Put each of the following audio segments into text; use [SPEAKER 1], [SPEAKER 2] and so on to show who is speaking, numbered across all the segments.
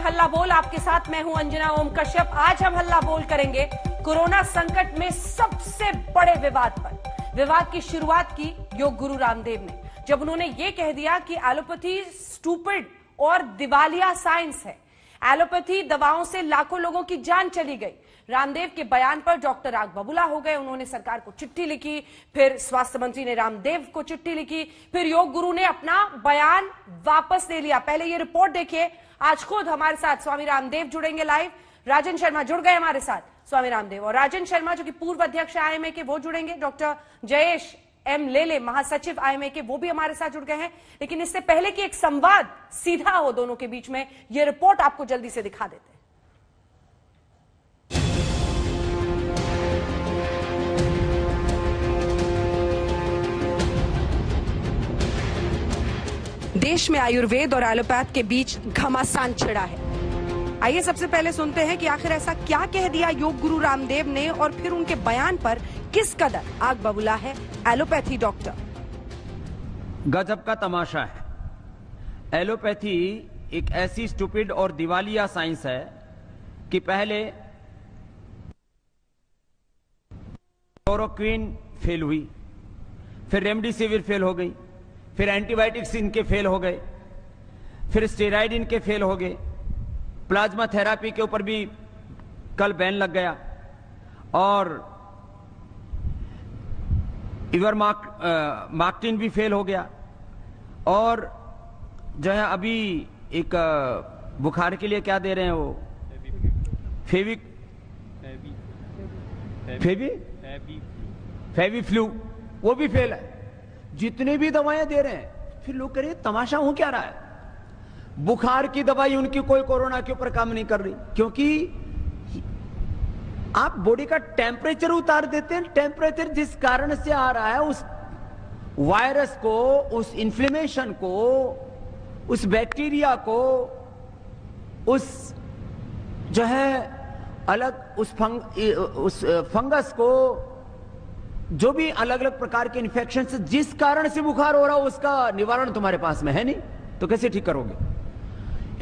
[SPEAKER 1] हल्ला बोल, आपके साथ मैं हूं अंजना ओम कश्यप। आज हम हल्ला बोल करेंगे कोरोना संकट में सबसे बड़े विवाद पर। विवाद की शुरुआत की योग गुरु रामदेव ने, जब उन्होंने ये कह दिया कि एलोपैथी स्टूपिड और दिवालिया साइंस है। एलोपैथी दवाओं से लाखों लोगों की जान चली गई। रामदेव के बयान पर डॉक्टर आग बबूला हो गए। उन्होंने सरकार को चिट्ठी लिखी, फिर स्वास्थ्य मंत्री ने रामदेव को चिट्ठी लिखी, फिर योग गुरु ने अपना बयान वापस ले लिया। पहले ये रिपोर्ट देखिए। आज खुद हमारे साथ स्वामी रामदेव जुड़ेंगे लाइव। राजन शर्मा जुड़ गए हमारे साथ। स्वामी रामदेव और राजन शर्मा जो कि पूर्व अध्यक्ष आईएमए के, वो जुड़ेंगे। डॉक्टर जयेश एम लेले, महासचिव आईएमए के, वो भी हमारे साथ जुड़ गए हैं। लेकिन इससे पहले कि एक संवाद सीधा हो दोनों के बीच में, यह रिपोर्ट आपको जल्दी से दिखा देते हैं। देश में आयुर्वेद और एलोपैथ के बीच घमासान छिड़ा है। आइए सबसे पहले सुनते हैं कि आखिर ऐसा क्या कह दिया योग गुरु रामदेव ने और फिर उनके बयान पर किस कदर आग बबूला है एलोपैथी डॉक्टर।
[SPEAKER 2] गजब का तमाशा है। एलोपैथी एक ऐसी स्टूपिड और दिवालिया साइंस है कि पहले क्लोरोक्विन फेल हुई, फिर रेमडेसिविर फेल हो गई, फिर एंटीबायोटिक्स इनके फेल हो गए, फिर स्टेरॉइड इनके फेल हो गए, प्लाज्मा थेरापी के ऊपर भी कल बैन लग गया, और इवरमाक्टिन भी फेल हो गया, और जो है अभी एक बुखार के लिए क्या दे रहे हैं वो फेविफ्लू, वो भी फेल है। जितने भी दवाएं दे रहे हैं, फिर लोग कह रहे हैं तमाशा हो क्या रहा है। बुखार की दवाई उनकी कोई कोरोना के ऊपर काम नहीं कर रही, क्योंकि आप बॉडी का टेम्परेचर उतार देते हैं। टेम्परेचर जिस कारण से आ रहा है, उस वायरस को, उस इन्फ्लेमेशन को, उस बैक्टीरिया को, उस जो है अलग उस फंगस को, जो भी अलग अलग प्रकार के इन्फेक्शन से जिस कारण से बुखार हो रहा हो, उसका निवारण तुम्हारे पास में है नहीं, तो कैसे ठीक करोगे।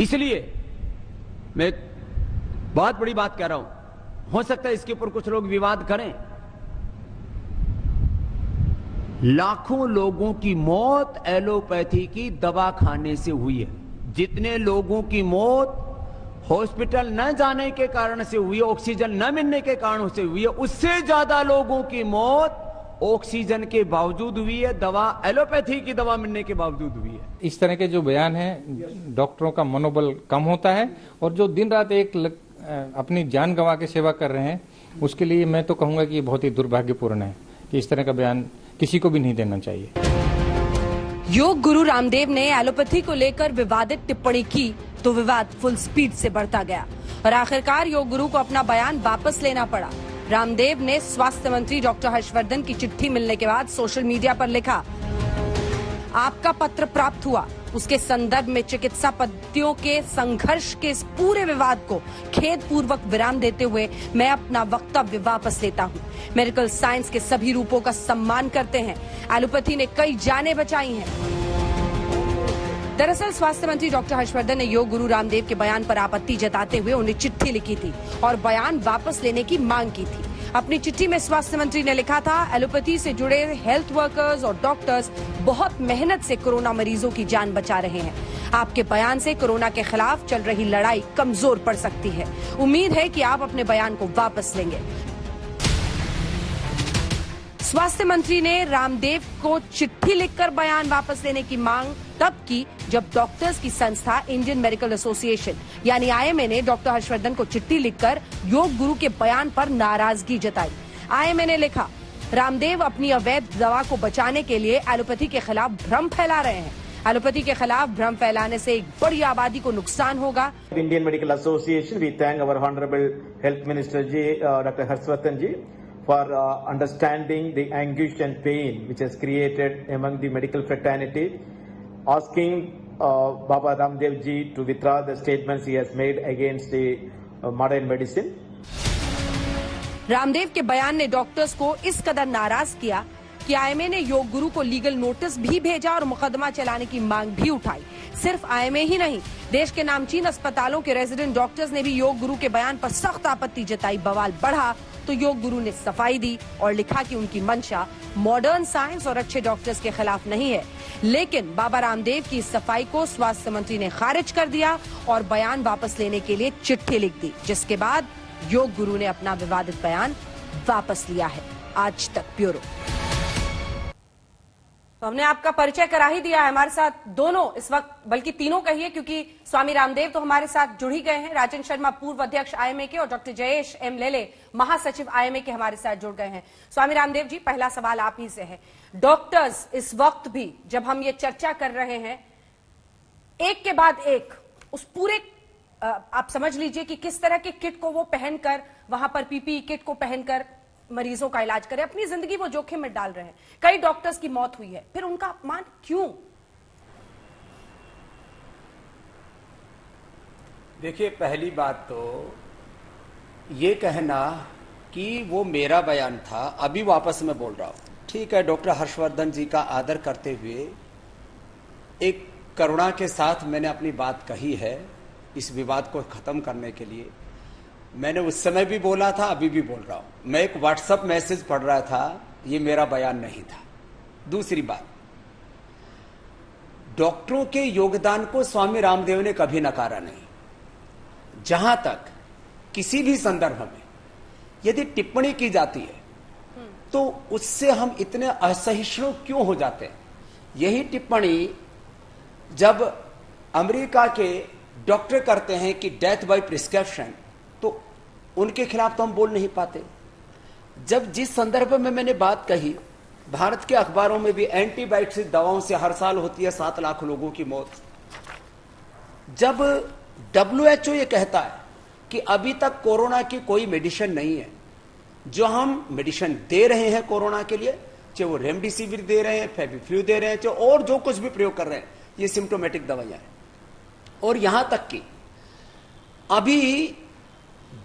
[SPEAKER 2] इसलिए मैं बहुत बड़ी बात कह रहा हूं। हो सकता है इसके ऊपर कुछ लोग विवाद करें। लाखों लोगों की मौत एलोपैथी की दवा खाने से हुई है। जितने लोगों की मौत हॉस्पिटल न जाने के कारण से हुई है, ऑक्सीजन न मिलने के कारण से हुई है, उससे ज्यादा लोगों की मौत ऑक्सीजन के बावजूद हुई है, दवा एलोपैथी की दवा मिलने के बावजूद हुई है।
[SPEAKER 3] इस तरह के जो बयान है, डॉक्टरों का मनोबल कम होता है, और जो दिन रात अपनी जान गंवा के सेवा कर रहे हैं, उसके लिए मैं तो कहूंगा कि ये बहुत ही दुर्भाग्यपूर्ण है कि इस तरह का बयान किसी को भी नहीं देना चाहिए।
[SPEAKER 1] योग गुरु रामदेव ने एलोपैथी को लेकर विवादित टिप्पणी की तो विवाद फुल स्पीड से बढ़ता गया और आखिरकार योग गुरु को अपना बयान वापस लेना पड़ा। रामदेव ने स्वास्थ्य मंत्री डॉक्टर हर्षवर्धन की चिट्ठी मिलने के बाद सोशल मीडिया पर लिखा, आपका पत्र प्राप्त हुआ। उसके संदर्भ में चिकित्सा पद्धतियों के संघर्ष के इस पूरे विवाद को खेदपूर्वक विराम देते हुए मैं अपना वक्तव्य वापस लेता हूं। मेडिकल साइंस के सभी रूपों का सम्मान करते हैं। एलोपैथी ने कई जानें बचाई हैं। दरअसल स्वास्थ्य मंत्री डॉक्टर हर्षवर्धन ने योग गुरु रामदेव के बयान पर आपत्ति जताते हुए उन्हें चिट्ठी लिखी थी और बयान वापस लेने की मांग की थी। अपनी चिट्ठी में स्वास्थ्य मंत्री ने लिखा था, एलोपैथी से जुड़े हेल्थ वर्कर्स और डॉक्टर्स बहुत मेहनत से कोरोना मरीजों की जान बचा रहे हैं। आपके बयान से कोरोना के खिलाफ चल रही लड़ाई कमजोर पड़ सकती है। उम्मीद है कि आप अपने बयान को वापस लेंगे। स्वास्थ्य मंत्री ने रामदेव को चिट्ठी लिखकर बयान वापस लेने की मांग तब की जब डॉक्टर्स की संस्था इंडियन मेडिकल एसोसिएशन यानी आईएमए ने डॉक्टर हर्षवर्धन को चिट्ठी लिखकर योग गुरु के बयान पर नाराजगी जताई। आईएमए ने लिखा, रामदेव अपनी अवैध दवा को बचाने के लिए एलोपैथी के खिलाफ भ्रम फैला रहे हैं। एलोपैथी के खिलाफ भ्रम फैलाने से एक बड़ी आबादी को नुकसान होगा।
[SPEAKER 4] Indian medical association we thank our honourable health minister ji doctor Harshvardhan ji for understanding the anguish and pain which has created among the medical fraternity, asking Baba Ramdev ji to withdraw the statements he has made against the modern medicine.
[SPEAKER 1] Ramdev के बयान ने doctors को इस कदर नाराज किया कि IMA ने योग गुरु को लीगल नोटिस भी भेजा और मुकदमा चलाने की मांग भी उठाई। सिर्फ आईएमए ही नहीं, देश के नामचीन अस्पतालों के रेजिडेंट डॉक्टर्स ने भी योग गुरु के बयान पर सख्त आपत्ति जताई। बवाल बढ़ा तो योग गुरु ने सफाई दी और लिखा कि उनकी मंशा मॉडर्न साइंस और अच्छे डॉक्टर्स के खिलाफ नहीं है। लेकिन बाबा रामदेव की इस सफाई को स्वास्थ्य मंत्री ने खारिज कर दिया और बयान वापस लेने के लिए चिट्ठी लिख दी, जिसके बाद योग गुरु ने अपना विवादित बयान वापस लिया है। आज तक ब्यूरो। तो हमने आपका परिचय करा ही दिया है। हमारे साथ दोनों इस वक्त, बल्कि तीनों कहिए, क्योंकि स्वामी रामदेव तो हमारे साथ जुड़ ही गए हैं। राजन शर्मा पूर्व अध्यक्ष आईएमए के और डॉक्टर जयेश एम लेले महासचिव आईएमए के हमारे साथ जुड़ गए हैं। स्वामी रामदेव जी, पहला सवाल आप ही से है। डॉक्टर्स इस वक्त भी जब हम ये चर्चा कर रहे हैं, एक के बाद एक उस पूरे, आप समझ लीजिए कि किस तरह के किट को वो पहनकर, वहां पर पीपीई किट को पहनकर मरीजों का इलाज करें, अपनी जिंदगी वो जोखिम में डाल रहे हैं। कई डॉक्टर्स की मौत हुई है, फिर उनका अपमान क्यों?
[SPEAKER 5] देखिए, पहली बात तो ये कहना कि वो मेरा बयान था, अभी वापस मैं बोल रहा हूं। ठीक है, डॉक्टर हर्षवर्धन जी का आदर करते हुए एक करुणा के साथ मैंने अपनी बात कही है इस विवाद को खत्म करने के लिए। मैंने उस समय भी बोला था, अभी भी बोल रहा हूं। मैं एक व्हाट्सएप मैसेज पढ़ रहा था, ये मेरा बयान नहीं था। दूसरी बात, डॉक्टरों के योगदान को स्वामी रामदेव ने कभी नकारा नहीं। जहां तक किसी भी संदर्भ में यदि टिप्पणी की जाती है तो उससे हम इतने असहिष्णु क्यों हो जाते हैं? यही टिप्पणी जब अमेरिका के डॉक्टर करते हैं कि डेथ बाय प्रिस्क्रिप्शन, तो उनके खिलाफ तो हम बोल नहीं पाते। जब जिस संदर्भ में मैंने बात कही, भारत के अखबारों में भी एंटीबायोटिक दवाओं से हर साल होती है 7 लाख लोगों की मौत। जब WHO ये कहता है कि अभी तक कोरोना की कोई मेडिसिन नहीं है, जो हम मेडिसिन दे रहे हैं कोरोना के लिए, चाहे वो रेमडेसिविर दे रहे हैं, फेविफ्लू दे रहे हैं, चाहे और जो कुछ भी प्रयोग कर रहे हैं, ये सिम्टोमेटिक दवाइयां हैं। और यहां तक कि अभी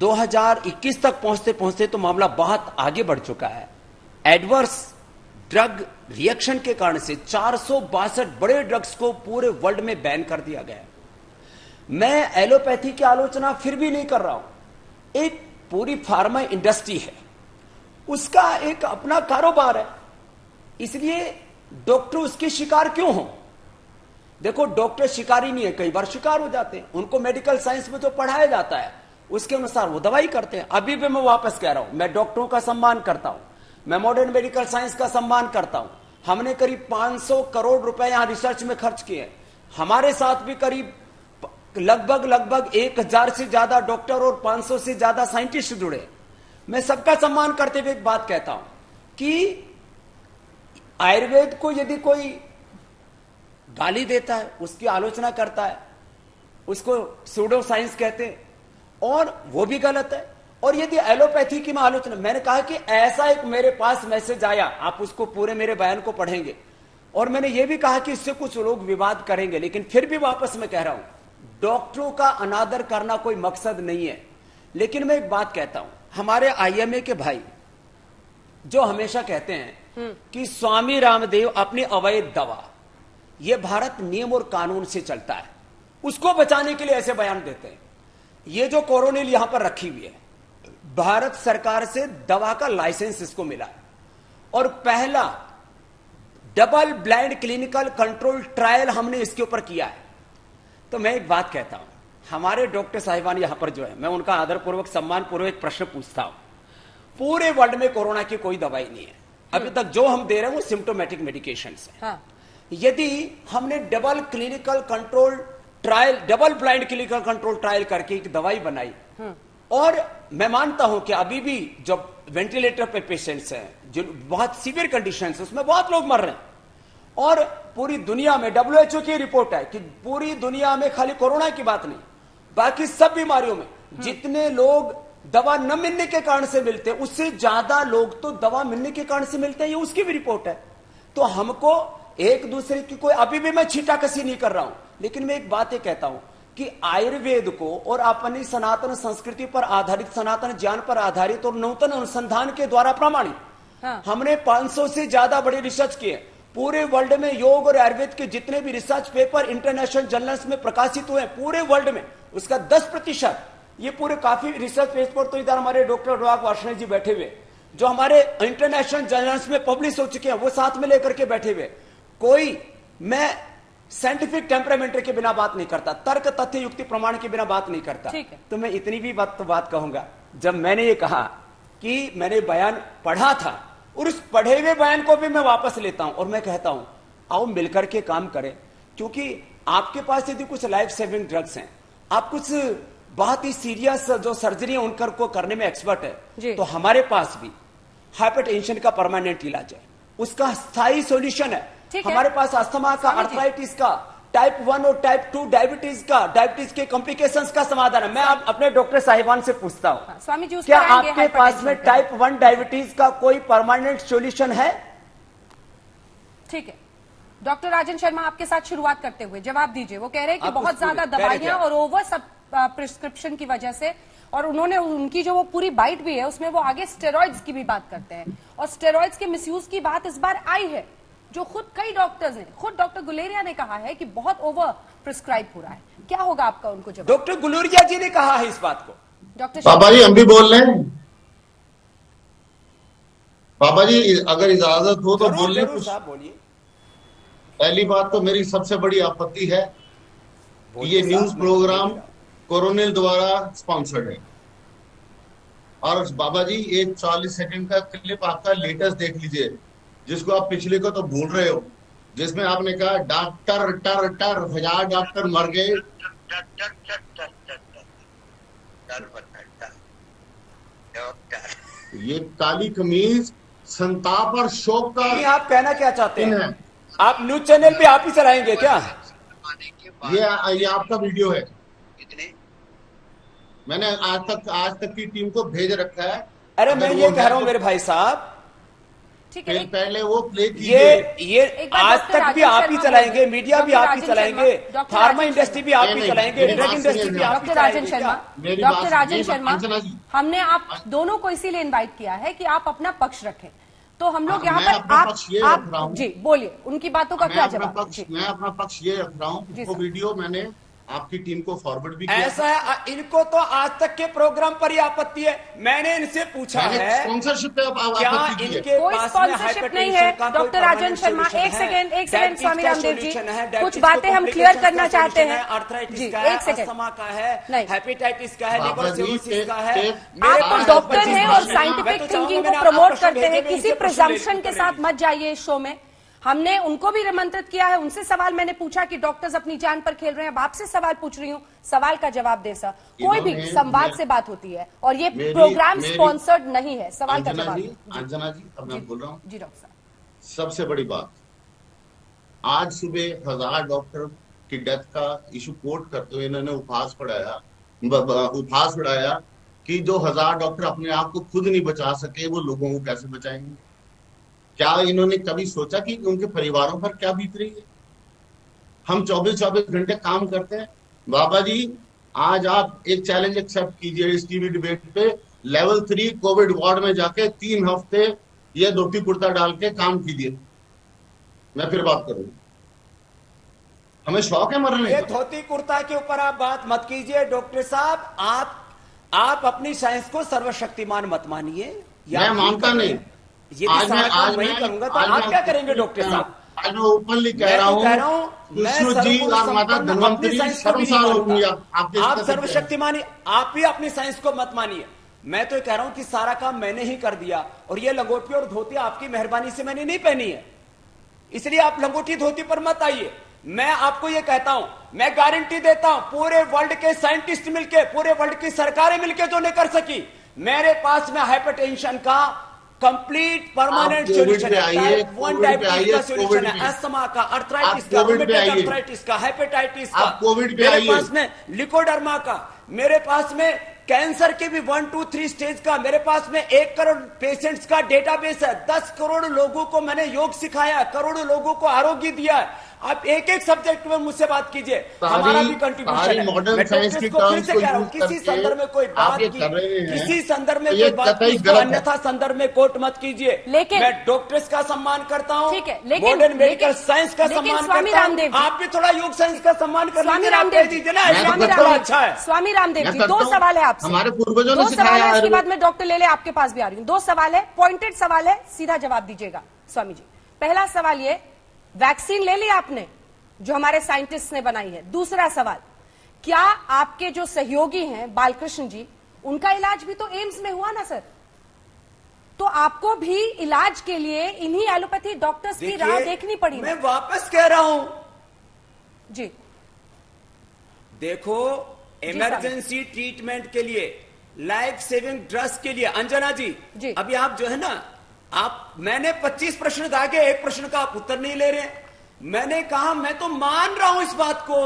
[SPEAKER 5] 2021 तक पहुंचते पहुंचते तो मामला बहुत आगे बढ़ चुका है। एडवर्स ड्रग रिएक्शन के कारण से 462 बड़े ड्रग्स को पूरे वर्ल्ड में बैन कर दिया गया है। मैं एलोपैथी की आलोचना फिर भी नहीं कर रहा हूं। एक पूरी फार्मा इंडस्ट्री है, उसका एक अपना कारोबार है, इसलिए डॉक्टर उसके शिकार क्यों हो? देखो, डॉक्टर शिकारी नहीं है, कई बार शिकार हो जाते हैं। उनको मेडिकल साइंस में जो पढ़ाया जाता है उसके अनुसार वो दवाई करते हैं। अभी भी मैं वापस कह रहा हूं, मैं डॉक्टरों का सम्मान करता हूं, मैं मॉडर्न मेडिकल साइंस का सम्मान करता हूं। हमने करीब 500 करोड़ रुपए यहां रिसर्च में खर्च किए। हमारे साथ भी करीब लगभग 1000 से ज्यादा डॉक्टर और 500 से ज्यादा साइंटिस्ट जुड़े। मैं सबका सम्मान करते हुए एक बात कहता हूं कि आयुर्वेद को यदि कोई गाली देता है, उसकी आलोचना करता है, उसको सूडो साइंस कहते हैं, और वो भी गलत है। और यदि एलोपैथी की मैं आलोचना, मैंने कहा कि ऐसा एक मेरे पास मैसेज आया, आप उसको पूरे मेरे बयान को पढ़ेंगे, और मैंने ये भी कहा कि इससे कुछ लोग विवाद करेंगे, लेकिन फिर भी वापस मैं कह रहा हूं, डॉक्टरों का अनादर करना कोई मकसद नहीं है। लेकिन मैं एक बात कहता हूं, हमारे आईएमए के भाई जो हमेशा कहते हैं कि स्वामी रामदेव अपनी अवैध दवा, ये भारत नियम और कानून से चलता है, उसको बचाने के लिए ऐसे बयान देते हैं। ये जो कोरोनिल यहां पर रखी हुई है, भारत सरकार से दवा का लाइसेंस इसको मिला, और पहला double blind clinical control trial हमने इसके ऊपर किया है। तो मैं एक बात कहता हूं, हमारे डॉक्टर साहिबान यहां पर जो है, मैं उनका आदरपूर्वक सम्मानपूर्वक एक प्रश्न पूछता हूं। पूरे वर्ल्ड में कोरोना की कोई दवाई नहीं है अभी तक, जो हम दे रहे हैं वो सिम्टोमेटिक मेडिकेशन है। हाँ। यदि हमने double clinical control trial, double blind clinical control trial करके एक दवाई बनाई, और मैं मानता हूं कि अभी भी जब वेंटिलेटर पे पेशेंट्स हैं, जो बहुत सीवियर कंडीशन है, उसमें बहुत लोग मर रहे हैं, और पूरी दुनिया में WHO की रिपोर्ट है कि पूरी दुनिया में खाली कोरोना की बात नहीं, बाकी सब बीमारियों में जितने लोग दवा न मिलने के कारण से मिलते हैं, उससे ज्यादा लोग तो दवा मिलने के कारण से मिलते हैं, ये उसकी भी रिपोर्ट है। तो हमको एक दूसरे की कोई, अभी भी मैं छीटाकसी नहीं कर रहा हूं, लेकिन मैं एक बात ये कहता हूं कि आयुर्वेद को और अपनी सनातन संस्कृति पर आधारित, सनातन ज्ञान पर आधारित और नूतन अनुसंधान के द्वारा प्रमाणित
[SPEAKER 1] हाँ।
[SPEAKER 5] हमने 500 से ज्यादा बड़े रिसर्च किए पूरे वर्ल्ड में। योग और आयुर्वेद के जितने भी रिसर्च पेपर इंटरनेशनल जर्नल्स में प्रकाशित हुए पूरे वर्ल्ड में, उसका 10% ये पूरे काफी रिसर्च पेपर, तो इधर हमारे डॉक्टर अनुराग वार्ष्णेय जी बैठे हुए जो हमारे इंटरनेशनल जर्नल्स में पब्लिश हो चुके हैं, वो साथ में लेकर के बैठे हुए। कोई मैं साइंटिफिक टेम्परामेंट के बिना बात नहीं करता, तर्क तथ्य युक्ति प्रमाण के बिना बात नहीं करता। तो मैं इतनी भी बात कहूंगा, जब मैंने ये कहा कि मैंने बयान पढ़ा था और उस पढ़े हुए बयान को भी मैं वापस लेता हूं और मैं कहता हूं आओ मिलकर के काम करें, क्योंकि आपके पास यदि कुछ लाइफ सेविंग ड्रग्स हैं, आप कुछ बहुत ही सीरियस जो सर्जरी है उनकर को करने में एक्सपर्ट है, तो हमारे पास भी हाइपरटेंशन का परमानेंट इलाज है, उसका स्थायी सॉल्यूशन है। हमारे पास अस्थमा का, अर्थराइटिस का, टाइप 1 और टाइप 2 डायबिटीज का, डायबिटीज के कॉम्प्लिकेशंस का समाधान है। मैं आप अपने डॉक्टर साहिबान से पूछता हूं,
[SPEAKER 1] स्वामी जी
[SPEAKER 5] क्या आपके पास में टाइप 1 डायबिटीज का कोई परमानेंट सॉल्यूशन है?
[SPEAKER 1] ठीक है, डॉक्टर राजन शर्मा आपके साथ शुरुआत करते हुए जवाब दीजिए। वो कह रहे हैं कि बहुत ज्यादा दवाइयां और ओवर सब प्रिस्क्रिप्शन की वजह से, और उन्होंने उनकी जो वो पूरी बाइट भी है उसमें वो आगे स्टेरॉइड्स की भी बात करते हैं, और स्टेरॉइड्स के मिसयूज की बात इस बार आई है, जो खुद कई डॉक्टर्स ने, खुद डॉक्टर गुलेरिया ने कहा है कि बहुत ओवर प्रिस्क्राइब हो रहा है। क्या होगा आपका उनको जवाब?
[SPEAKER 5] डॉक्टर गुलेरिया जी ने कहा है इस बात को।
[SPEAKER 1] डॉक्टर
[SPEAKER 6] बाबा जी हम भी बोल रहे हैं। बाबा जी अगर इजाजत हो तो बोल लें कुछ।
[SPEAKER 5] बोलिए।
[SPEAKER 6] पहली बात तो मेरी सबसे बड़ी आपत्ति है ये न्यूज प्रोग्राम कोरोनिल द्वारा स्पॉन्सर्ड है, और बाबा जी एक 40 सेकंड का क्लिप आपका लेटेस्ट देख लीजिए, जिसको आप पिछले को तो भूल रहे हो, जिसमें आपने कहा डॉक्टर टर टर 1000 डॉक्टर मर गए। ये काली कमीज संताप और शोक का।
[SPEAKER 5] आप कहना क्या चाहते हैं? आप न्यूज चैनल पे आप ही चलाएंगे क्या?
[SPEAKER 6] ये आपका वीडियो है, मैंने आज तक की टीम को भेज रखा है।
[SPEAKER 5] अरे मैं ये कह रहा हूं मेरे भाई साहब,
[SPEAKER 1] ठीक है,
[SPEAKER 6] पहले वो प्ले कीजिए।
[SPEAKER 5] ये आज तक भी आप ही चलाएंगे, मीडिया भी आप ही चलाएंगे, फार्मा इंडस्ट्री भी आप ही चलाएंगे, ड्रग इंडस्ट्री भी आप ही चलाएंगे।
[SPEAKER 1] डॉक्टर राजन शर्मा, हमने आप दोनों को इसीलिए इनवाइट किया है कि आप अपना पक्ष रखें, तो हम लोग यहाँ पर आप जी बोलिए, उनकी बातों का क्या जवाब?
[SPEAKER 6] मैं अपना पक्ष ये रख रहा हूँ, वो वीडियो मैंने आपकी टीम को फॉरवर्ड भी किया।
[SPEAKER 5] ऐसा है, इनको तो आज तक के प्रोग्राम पर ही आपत्ति है। मैंने इनसे पूछा है
[SPEAKER 6] स्पॉन्सरशिप पे
[SPEAKER 5] क्या इनके
[SPEAKER 1] कोई स्पॉन्सरशिप नहीं है। डॉक्टर राजन शर्मा एक सेकेंड स्वामी रामदेव जी, कुछ बातें हम क्लियर करना चाहते हैं।
[SPEAKER 5] अर्थराइटिस का है, अस्थमा का है, हेपेटाइटिस का है, लिवर सिरोसिस का है।
[SPEAKER 1] आप तो डॉक्टर हैं और साइंटिफिक थिंकिंग को प्रमोट करते हैं, किसी प्रिजम्पशन के साथ मत जाइए इस शो में। हमने उनको भी निमंत्रित किया है, उनसे सवाल मैंने पूछा कि डॉक्टर्स अपनी जान पर खेल रहे हैं, अब आपसे सवाल पूछ रही हूँ, सवाल का जवाब दे सर। कोई भी संवाद से बात होती है और ये प्रोग्राम स्पॉन्सर्ड नहीं है। सवाल का जवाब।
[SPEAKER 6] अंजना जी अब मैं बोल रहा हूँ।
[SPEAKER 1] जी डॉक्टर साहब,
[SPEAKER 6] सबसे बड़ी बात, आज सुबह 1000 डॉक्टर की डेथ का इशू कोर्ट करते हुए इन्होंने उपहास बढ़ाया कि जो 1000 डॉक्टर अपने आप को खुद नहीं बचा सके वो लोगों को कैसे बचाएंगे। क्या इन्होंने कभी सोचा कि उनके परिवारों पर क्या बीत रही है? हम 24-24 घंटे काम करते हैं। बाबा जी आज आप एक चैलेंज एक्सेप्ट कीजिए इस टीवी डिबेट पे, लेवल 3 कोविड वार्ड में जाके 3 हफ्ते ये धोती कुर्ता डाल के काम कीजिए, मैं फिर बात करूंगा। हमें शौक है मरने
[SPEAKER 5] का। धोती कुर्ता के ऊपर आप बात मत कीजिए डॉक्टर साहब। आप अपनी साइंस को सर्वशक्तिमान मत मानिए।
[SPEAKER 6] मैं मानता नहीं।
[SPEAKER 5] आज मैं करूंगा तो आप क्या करेंगे डॉक्टर साहब?
[SPEAKER 6] आज मैं ओपनली कह रहा हूँ विष्णु जी और माता धन्वंतरी शर्मसार होंगी।
[SPEAKER 5] आप सर्वशक्तिमान, आप भी अपनी साइंस को मत मानिए। मैं तो कह रहा हूं कि सारा काम मैंने ही कर दिया और ये लंगोटी और धोती आपकी मेहरबानी से मैंने नहीं पहनी है, इसलिए आप लंगोटी धोती पर मत आइए। मैं आपको ये कहता हूं, मैं गारंटी देता हूं, पूरे वर्ल्ड के साइंटिस्ट मिलके, पूरे वर्ल्ड की सरकारें मिलके जो नहीं कर सकी, मेरे पास में हाइपरटेंशन का कंप्लीट परमानेंट सोल्यूशन है, टाइप 1 डायबिटीज का सोल्यूशन है, अस्थमा का, अर्थराइटिस का, रूमेटॉइड अर्थराइटिस का, हेपेटाइटिस का, मेरे पास में लिकोडर्मा का, मेरे पास में कैंसर के भी 1, 2, 3 स्टेज का, मेरे पास में 1 करोड़ पेशेंट्स का डेटाबेस है, 10 करोड़ लोगों को मैंने योग सिखाया, करोड़ों लोगों को आरोग्य दिया है। आप एक एक सब्जेक्ट में मुझसे बात कीजिए,
[SPEAKER 6] सारी-
[SPEAKER 5] हमारा भी कंट्रीब्यूशन
[SPEAKER 6] सारी
[SPEAKER 5] है।
[SPEAKER 6] मॉडर्न
[SPEAKER 5] मैं
[SPEAKER 6] साइंस
[SPEAKER 5] डॉक्टर्स
[SPEAKER 6] की
[SPEAKER 5] को फिर
[SPEAKER 6] टर्म्स
[SPEAKER 5] से
[SPEAKER 6] को
[SPEAKER 5] कह रहा हूं,
[SPEAKER 6] यूज
[SPEAKER 5] किसी
[SPEAKER 6] करके
[SPEAKER 5] संदर्भ में कोई
[SPEAKER 6] आप
[SPEAKER 5] बात
[SPEAKER 6] ये
[SPEAKER 5] की,
[SPEAKER 6] कर रहे हैं,
[SPEAKER 5] किसी संदर्भ में
[SPEAKER 6] तो
[SPEAKER 5] कोई
[SPEAKER 6] ये
[SPEAKER 5] बात
[SPEAKER 6] कतई
[SPEAKER 5] की,
[SPEAKER 6] गलत है।
[SPEAKER 5] अन्यथा संदर्भ में कोट मत कीजिए।
[SPEAKER 1] लेकिन-
[SPEAKER 5] मैं डॉक्टर्स का सम्मान करता हूँ,
[SPEAKER 1] ठीक है, लेकिन-
[SPEAKER 5] मॉडर्न मेडिकल
[SPEAKER 1] लेकिन-
[SPEAKER 5] साइंस का
[SPEAKER 1] लेकिन
[SPEAKER 5] सम्मान
[SPEAKER 1] स्वामी
[SPEAKER 5] करता
[SPEAKER 1] रामदेव
[SPEAKER 5] हूँ।
[SPEAKER 1] जी-
[SPEAKER 5] आप भी थोड़ा योग साइंस का सम्मान कर
[SPEAKER 1] स्वामी
[SPEAKER 5] लीजिए, आप
[SPEAKER 1] रामदेव
[SPEAKER 5] कह
[SPEAKER 1] जी,
[SPEAKER 5] दीजिए ना,
[SPEAKER 6] मैं तो
[SPEAKER 1] स्वामी
[SPEAKER 6] करता हूं।
[SPEAKER 1] रामदेव
[SPEAKER 5] अच्छा है।
[SPEAKER 1] स्वामी रामदेव
[SPEAKER 6] मैं
[SPEAKER 1] जी,
[SPEAKER 6] करता
[SPEAKER 1] दो
[SPEAKER 6] हूं।
[SPEAKER 1] सवाल है आपसे।
[SPEAKER 6] हमारे पूर्वजों ने
[SPEAKER 1] दो
[SPEAKER 6] सिखाया
[SPEAKER 1] सवाल है, उसके
[SPEAKER 6] आयुर्वेद।
[SPEAKER 1] बाद में डॉक्टर ले आपके पास भी आ रही हूँ। दो सवाल है, पॉइंटेड सवाल है, सीधा जवाब दीजिएगा स्वामी जी। पहला सवाल ये, वैक्सीन ले ली आपने जो हमारे साइंटिस्ट ने बनाई है? दूसरा सवाल, क्या आपके जो सहयोगी हैं बालकृष्ण जी, उनका इलाज भी तो एम्स में हुआ ना सर? तो आपको भी इलाज के लिए इन्हीं एलोपैथी डॉक्टर्स की राह देखनी पड़ी ना?
[SPEAKER 5] मैं वापस कह रहा हूं,
[SPEAKER 1] जी
[SPEAKER 5] देखो, इमरजेंसी ट्रीटमेंट के लिए, लाइफ सेविंग ड्रग्स के लिए, अंजना जी,
[SPEAKER 1] जी।
[SPEAKER 5] अभी आप जो है ना, मैंने 25 प्रश्न दागे, एक प्रश्न का आप उत्तर नहीं ले रहे। मैंने कहा मैं तो मान रहा हूं इस बात को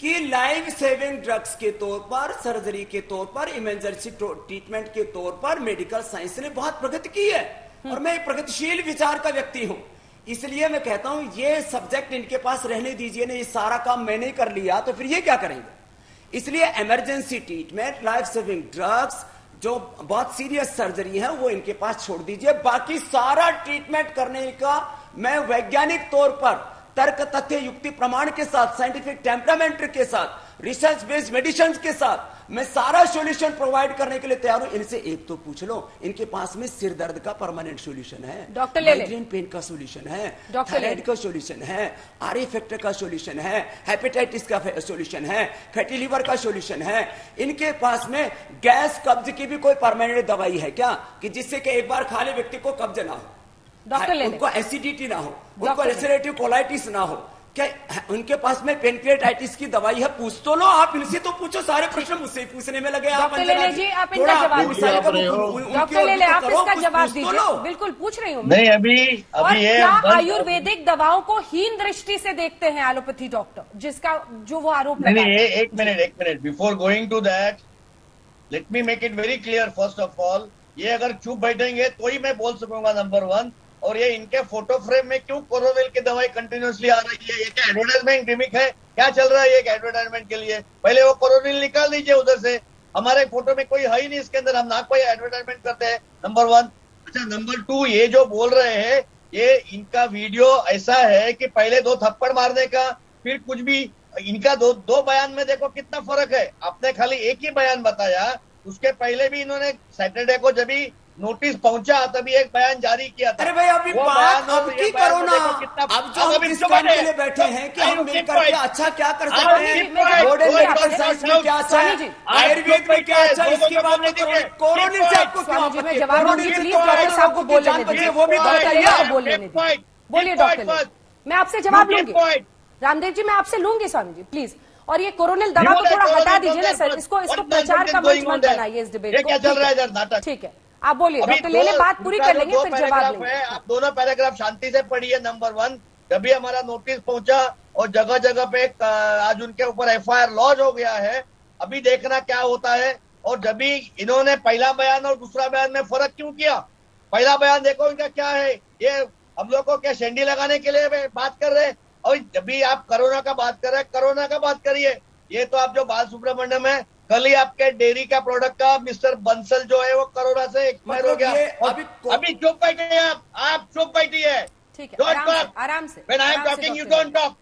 [SPEAKER 5] कि लाइफ सेविंग ड्रग्स के तौर पर, सर्जरी के तौर पर, इमरजेंसी ट्रीटमेंट के तौर पर मेडिकल साइंस ने बहुत प्रगति की है, और मैं एक प्रगतिशील विचार का व्यक्ति हूं। इसलिए मैं कहता हूं ये सब्जेक्ट इनके पास रहने दीजिए ना, ये सारा काम मैंने कर लिया तो फिर ये क्या करेंगे। इसलिए emergency treatment, life saving drugs, जो बहुत सीरियस सर्जरी है, वो इनके पास छोड़ दीजिए। बाकी सारा ट्रीटमेंट करने का मैं वैज्ञानिक तौर पर, तर्क तथ्य युक्ति प्रमाण के साथ, साइंटिफिक टेम्परामेंट के साथ, रिसर्च बेस्ड मेडिसिन के साथ मैं सारा सॉल्यूशन प्रोवाइड करने के लिए तैयार हूं। इनसे एक तो पूछ लो, इनके पास में सिर दर्द का परमानेंट सॉल्यूशन है,
[SPEAKER 1] डॉक्टर ले ले,
[SPEAKER 5] माइग्रेन पेन का सॉल्यूशन है,
[SPEAKER 1] डॉक्टर ले ले,
[SPEAKER 5] थायराइड का सॉल्यूशन है, आरए फैक्टर का सॉल्यूशन है, हेपेटाइटिस का सॉल्यूशन है, फैटी लिवर का सॉल्यूशन है। इनके पास में गैस कब्ज की भी कोई परमानेंट दवाई है क्या, कि जिससे कि एक बार खा ले व्यक्ति को कब्ज ना हो,
[SPEAKER 1] डॉक्टर ले ले,
[SPEAKER 5] उनको एसिडिटी ना हो, उनको
[SPEAKER 1] डॉक्टर ले ले।
[SPEAKER 5] रेसिडेटिव कोलाइटिस ना हो, क्या उनके पास में पेनक्रियाटाइटिस की दवाई है? पूछ तो लो, आप इनसे तो पूछो, सारे प्रश्न मुझसे पूछने में लगे। आप
[SPEAKER 1] डॉक्टर ले ले जी, आप इनका जवाब दीजिए। डॉक्टर ले ले, आप इसका जवाब दीजिए। बिल्कुल पूछ रही हूँ
[SPEAKER 7] नहीं, अभी
[SPEAKER 1] और
[SPEAKER 7] ये
[SPEAKER 1] क्या आयुर्वेदिक दवाओं को हीन दृष्टि से देखते हैं एलोपैथी डॉक्टर, जिसका जो वो आरोप लगा?
[SPEAKER 7] नहीं, एक minute before going to that, let me make it very clear. First of all, ये अगर चुप बैठेंगे तो ही मैं बोल सकूंगा, नंबर 1। और ये इनके फोटो फ्रेम में क्यों कोरोनिल की दवाई कंटिन्यूसली आ रही है? ये क्या एडवर्टाइजमेंट गिमिक है? क्या चल रहा है ये एडवर्टाइजमेंट के लिए? पहले वो कोरोनिल निकाल दीजिए उधर से, हमारे फोटो में कोई है ही नहीं इसके अंदर, हम ना कोई एडवर्टाइजमेंट करते हैं, नंबर 1। अच्छा, नंबर 2, ये जो बोल रहे हैं, ये इनका वीडियो ऐसा है कि पहले 2 थप्पड़ मारने का, फिर कुछ भी, इनका दो बयान में देखो कितना फर्क है। आपने खाली एक ही बयान बताया, उसके पहले भी इन्होंने सैटरडे को जब भी नोटिस पहुंचा तभी एक बयान जारी किया था।
[SPEAKER 5] अरे भाई, अभी बात अब की करो ना, अब जो हम इस काम के लिए बैठे हैं कि हम मिलकर के अच्छा क्या कर सकते हैं, मॉडर्न मेडिकल साइंस में क्या अच्छा है, आयुर्वेद में क्या अच्छा है, इसके बाद में कोरोनिल से आपको क्या
[SPEAKER 1] स्वामी जी, मैं जवाब दूंगी, प्लीज डॉक्टर साहब को बोल लेने दीजिए,
[SPEAKER 5] वो भी
[SPEAKER 1] बताइए, बोलिए डॉक्टर, मैं आपसे जवाब लूंगी। रामदेव जी, मैं आपसे लूंगी स्वामी जी, प्लीज। और ये कोरोनिल दवा को थोड़ा हटा दीजिए ना सर, इसको प्रचार का मंच मत बनाइए इस डिबेट को।
[SPEAKER 7] क्या चल रहा है इधर नाटक?
[SPEAKER 1] ठीक है, आप बोलिए डॉक्टर ले ले, बात पूरी कर लेंगे फिर जवाब लेंगे।
[SPEAKER 7] आप दोनों पैराग्राफ शांति से पढ़िए। नंबर 1, जब भी हमारा नोटिस पहुंचा और जगह जगह पे आज उनके ऊपर एफआईआर लॉन्च हो गया है, अभी देखना क्या होता है। और जब भी इन्होंने पहला बयान और दूसरा बयान में फर्क क्यों किया? पहला बयान देखो इनका क्या है, ये हम लोग को क्या शेंडी लगाने के लिए बात कर रहे हैं, और जब भी आप कोरोना का बात कर रहे हैं, कोरोना का बात करिए। ये तो आप जो बाल सुब्रमण्यम है, कल ही आपके डेयरी का प्रोडक्ट का मिस्टर बंसल जो है वो कोरोना से एक्सपायर हो गया। अभी चुप बैठे आप चुप बैठिए।
[SPEAKER 1] ठीक है, आराम से।
[SPEAKER 7] When I am talking, you don't talk.